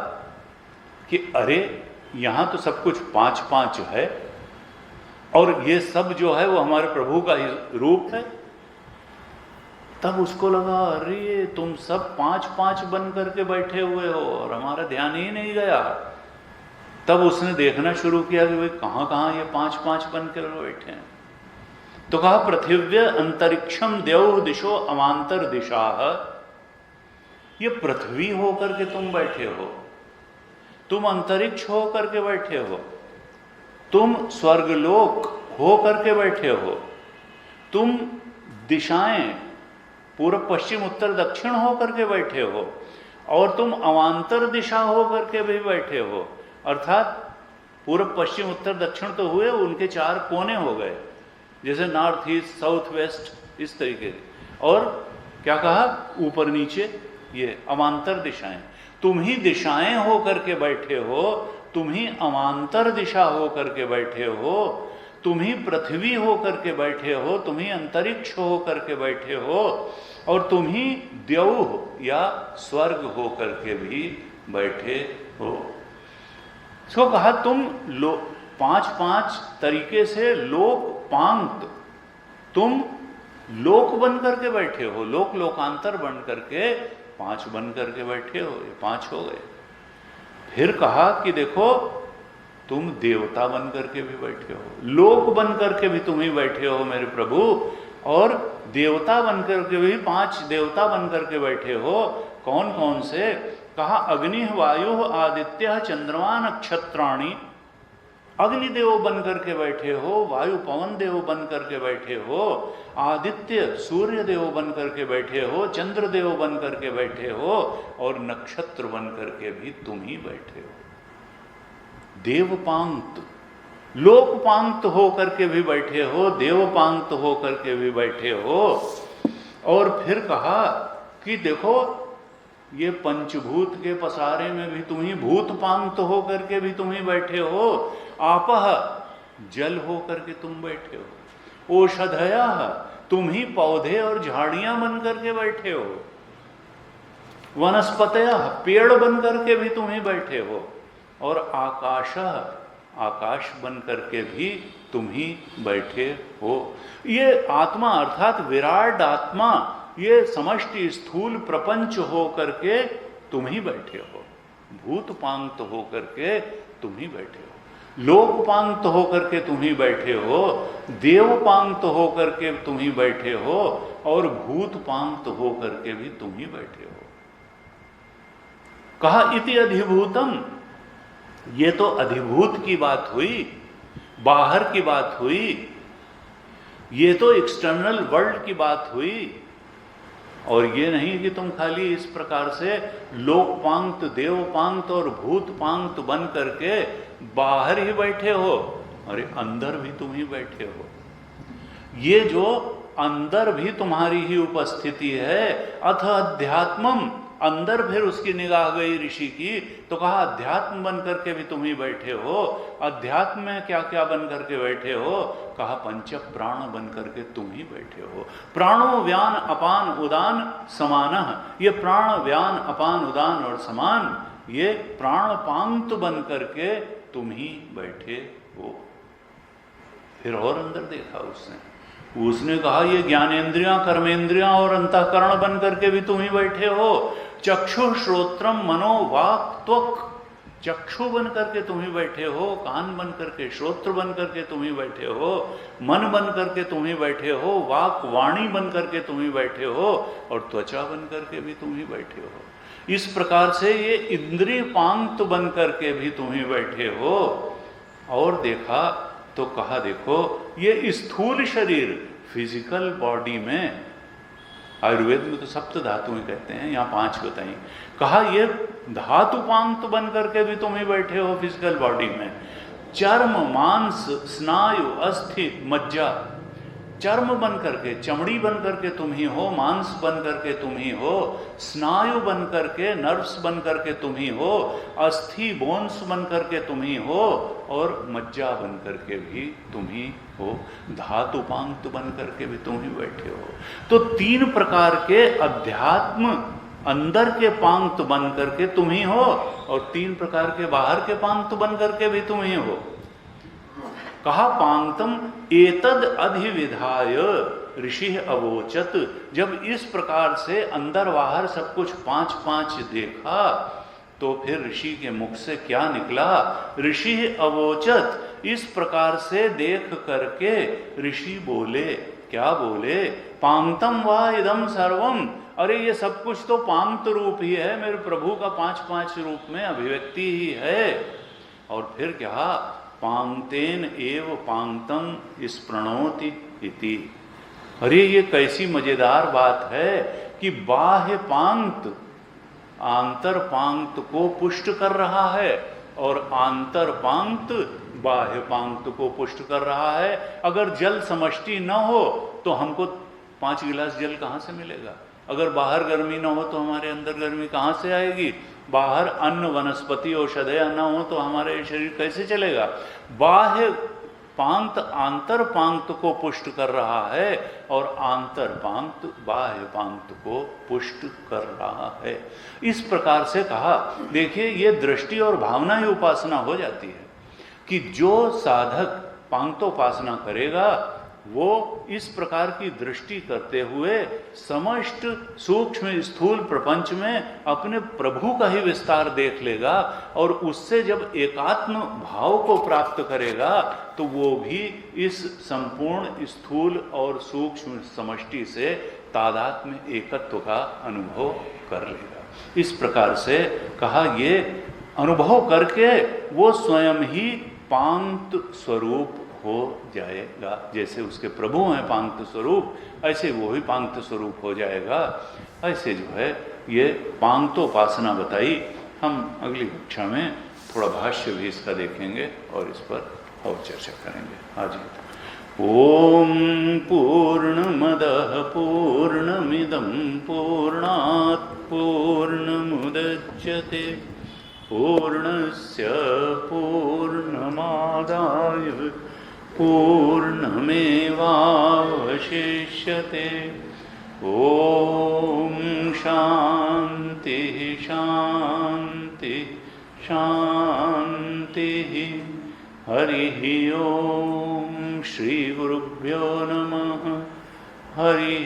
कि अरे यहाँ तो सब कुछ पांच पांच है और ये सब जो है वो हमारे प्रभु का ही रूप है। तब उसको लगा अरे तुम सब पांच पांच बन करके बैठे हुए हो और हमारा ध्यान ही नहीं गया। तब उसने देखना शुरू किया कि भाई कहाँ कहाँ ये पांच पांच बन कर बैठे हैं। तो कहा पृथिव्य अंतरिक्षम देव दिशो अमांतर दिशा, ये पृथ्वी होकर के तुम बैठे हो, तुम अंतरिक्ष हो करके बैठे हो, तुम स्वर्गलोक हो करके बैठे हो, तुम दिशाएं पूर्व पश्चिम उत्तर दक्षिण हो करके बैठे हो, और तुम अवांतर दिशा हो करके भी बैठे हो। अर्थात पूर्व पश्चिम उत्तर दक्षिण तो हुए, उनके चार कोने हो गए, जैसे नॉर्थ ईस्ट साउथ वेस्ट इस तरीके से। और क्या कहा, ऊपर नीचे, ये अवांतर दिशाएं। तुम ही दिशाएं हो करके बैठे हो, तुम ही अवांतर दिशा हो करके बैठे हो, तुम ही पृथ्वी हो करके बैठे हो, तुम ही अंतरिक्ष हो करके बैठे हो, और तुम ही द्यौः या स्वर्ग हो करके भी बैठे हो। इसको कहा तुम पांच पांच तरीके से लोक पांक्त, तुम लोक बन करके बैठे हो, लोक लोकांतर बन करके पांच बन करके बैठे हो, ये पांच हो गए। फिर कहा कि देखो तुम देवता बन करके भी बैठे हो, लोक बन करके भी तुम ही बैठे हो मेरे प्रभु, और देवता बन करके भी पांच देवता बन करके बैठे हो। कौन कौन से? कहा अग्नि वायु आदित्य चंद्रमा नक्षत्राणि, अग्निदेव बन करके बैठे हो, वायु पवन देव बन करके बैठे हो, आदित्य सूर्य देव बन करके बैठे हो, चंद्र देव बन करके बैठे हो, और नक्षत्र बन करके भी तुम ही बैठे हो। देवपांक्त, लोकपांक्त हो करके भी बैठे हो, देवपांक्त हो करके भी बैठे हो। और फिर कहा कि देखो ये पंचभूत के पसारे में भी तुम ही भूतपांक्त हो करके भी तुम ही बैठे हो, आपह जल हो करके तुम बैठे हो, औषधया तुम ही पौधे और झाड़ियां बन करके बैठे हो, वनस्पतया पेड़ बन करके भी तुम ही बैठे हो, और आकाश आकाश बन करके भी तुम ही बैठे हो। ये आत्मा अर्थात विराट आत्मा, ये समष्टि स्थूल प्रपंच हो करके तुम ही बैठे हो। भूतपांत होकर के तुम ही बैठे हो, लोकपांत होकर के तुम ही बैठे हो, देवपांत होकर के तुम ही बैठे हो, और भूतपांत होकर के भी तुम ही बैठे हो। कहा इति अधिभूतम, ये तो अधिभूत की बात हुई, बाहर की बात हुई, ये तो एक्सटर्नल वर्ल्ड की बात हुई। और ये नहीं कि तुम खाली इस प्रकार से लोकपांत, देवपांत और भूतपांत बन करके बाहर ही बैठे हो, अरे अंदर भी तुम ही बैठे हो। ये जो अंदर भी तुम्हारी ही उपस्थिति है, अथ अध्यात्मम, अंदर फिर उसकी निगाह गई ऋषि की, तो कहा अध्यात्म बन करके भी तुम ही बैठे हो। अध्यात्म में क्या क्या बन करके बैठे हो? कहा पंच प्राण बन करके तुम ही बैठे हो। प्राणो व्यान अपान उदान समानः, ये प्राण व्यान अपान उदान और समान, ये प्राणपांत बन करके तुम ही बैठे हो। फिर और अंदर देखा उसने कहा ये ज्ञानेन्द्रियां, कर्मेंद्रियां और अंतःकरण बन करके भी तुम ही बैठे हो। चक्षु श्रोत्रम मनो वाक् त्वक्, चक्षु बन करके तुम ही बैठे हो, कान बन करके, श्रोत्र बन करके तुम ही बैठे हो, मन बन करके तुम ही बैठे हो, वाक वाणी बन करके तुम ही बैठे हो, और त्वचा बन करके भी तुम ही बैठे हो। इस प्रकार से ये इंद्रिय पांत बन करके भी तुम ही बैठे हो। और देखा तो कहा देखो ये स्थूल शरीर, फिजिकल बॉडी में, आयुर्वेद में तो सप्त धातुएं कहते हैं, यहाँ 5 बताई। कहा ये धातुपांत बन करके भी तुम ही बैठे हो फिजिकल बॉडी में। चर्म, मांस, स्नायु, अस्थि, मज्जा, चर्म बन करके, चमड़ी बन करके तुम ही हो, मांस बन करके तुम ही हो, स्नायु बन करके, नर्व्स बन करके तुम ही हो, अस्थि बोन्स बन करके तुम ही हो, और मज्जा बन करके भी तुम ही हो, धातुपांत बन करके भी तुम ही बैठे हो। तो 3 प्रकार के अध्यात्म अंदर के पांत बन करके तुम ही हो, और 3 प्रकार के बाहर के पांत बन करके भी तुम ही हो। कहा पांतम एतद अधिविधाय ऋषि अवोचत, जब इस प्रकार से अंदर बाहर सब कुछ 5-5 देखा, तो फिर ऋषि के मुख से क्या निकला? ऋषि अवोचत, इस प्रकार से देख करके ऋषि बोले, क्या बोले? पांतम वा इदम सर्वम, अरे ये सब कुछ तो पांत रूप ही है, मेरे प्रभु का 5-5 रूप में अभिव्यक्ति ही है। और फिर क्या? पांतेन एव पांतम स्प्रणोति इति। अरे ये कैसी मजेदार बात है कि बाह्य पांत आंतर पांत को पुष्ट कर रहा है, और आंतर पांत बाह्य पांत को पुष्ट कर रहा है। अगर जल समष्टि न हो तो हमको 5 गिलास जल कहाँ से मिलेगा? अगर बाहर गर्मी न हो तो हमारे अंदर गर्मी कहाँ से आएगी? बाहर अन्न, वनस्पति, औषधियां न हो तो हमारे शरीर कैसे चलेगा? बाह्य पांत आंतर पांत को पुष्ट कर रहा है, और आंतर पांत बाह्य पांत को पुष्ट कर रहा है। इस प्रकार से कहा, देखिए ये दृष्टि और भावना ही उपासना हो जाती है कि जो साधक पांतोपासना करेगा वो इस प्रकार की दृष्टि करते हुए समस्त सूक्ष्म स्थूल प्रपंच में अपने प्रभु का ही विस्तार देख लेगा, और उससे जब एकात्म भाव को प्राप्त करेगा तो वो भी इस संपूर्ण स्थूल और सूक्ष्म समष्टि से तादात्म्य एकत्व का अनुभव कर लेगा। इस प्रकार से कहा ये अनुभव करके वो स्वयं ही पांत स्वरूप हो जाएगा। जैसे उसके प्रभु हैं पांत स्वरूप, ऐसे वो ही पांत स्वरूप हो जाएगा। ऐसे जो है ये पांतोपासना बताई। हम अगली कक्षा में थोड़ा भाष्य भी इसका देखेंगे और इस पर और चर्चा करेंगे। आज ओम पूर्णमदः पूर्णमिदं पूर्णात् पूर्णमुदच्यते पूर्णस्य पूर्णमादाय पूर्णमेवावशिष्यते। ओम शांति शांति शांति। हरि ओम श्री गुरुभ्यो नमः। हरि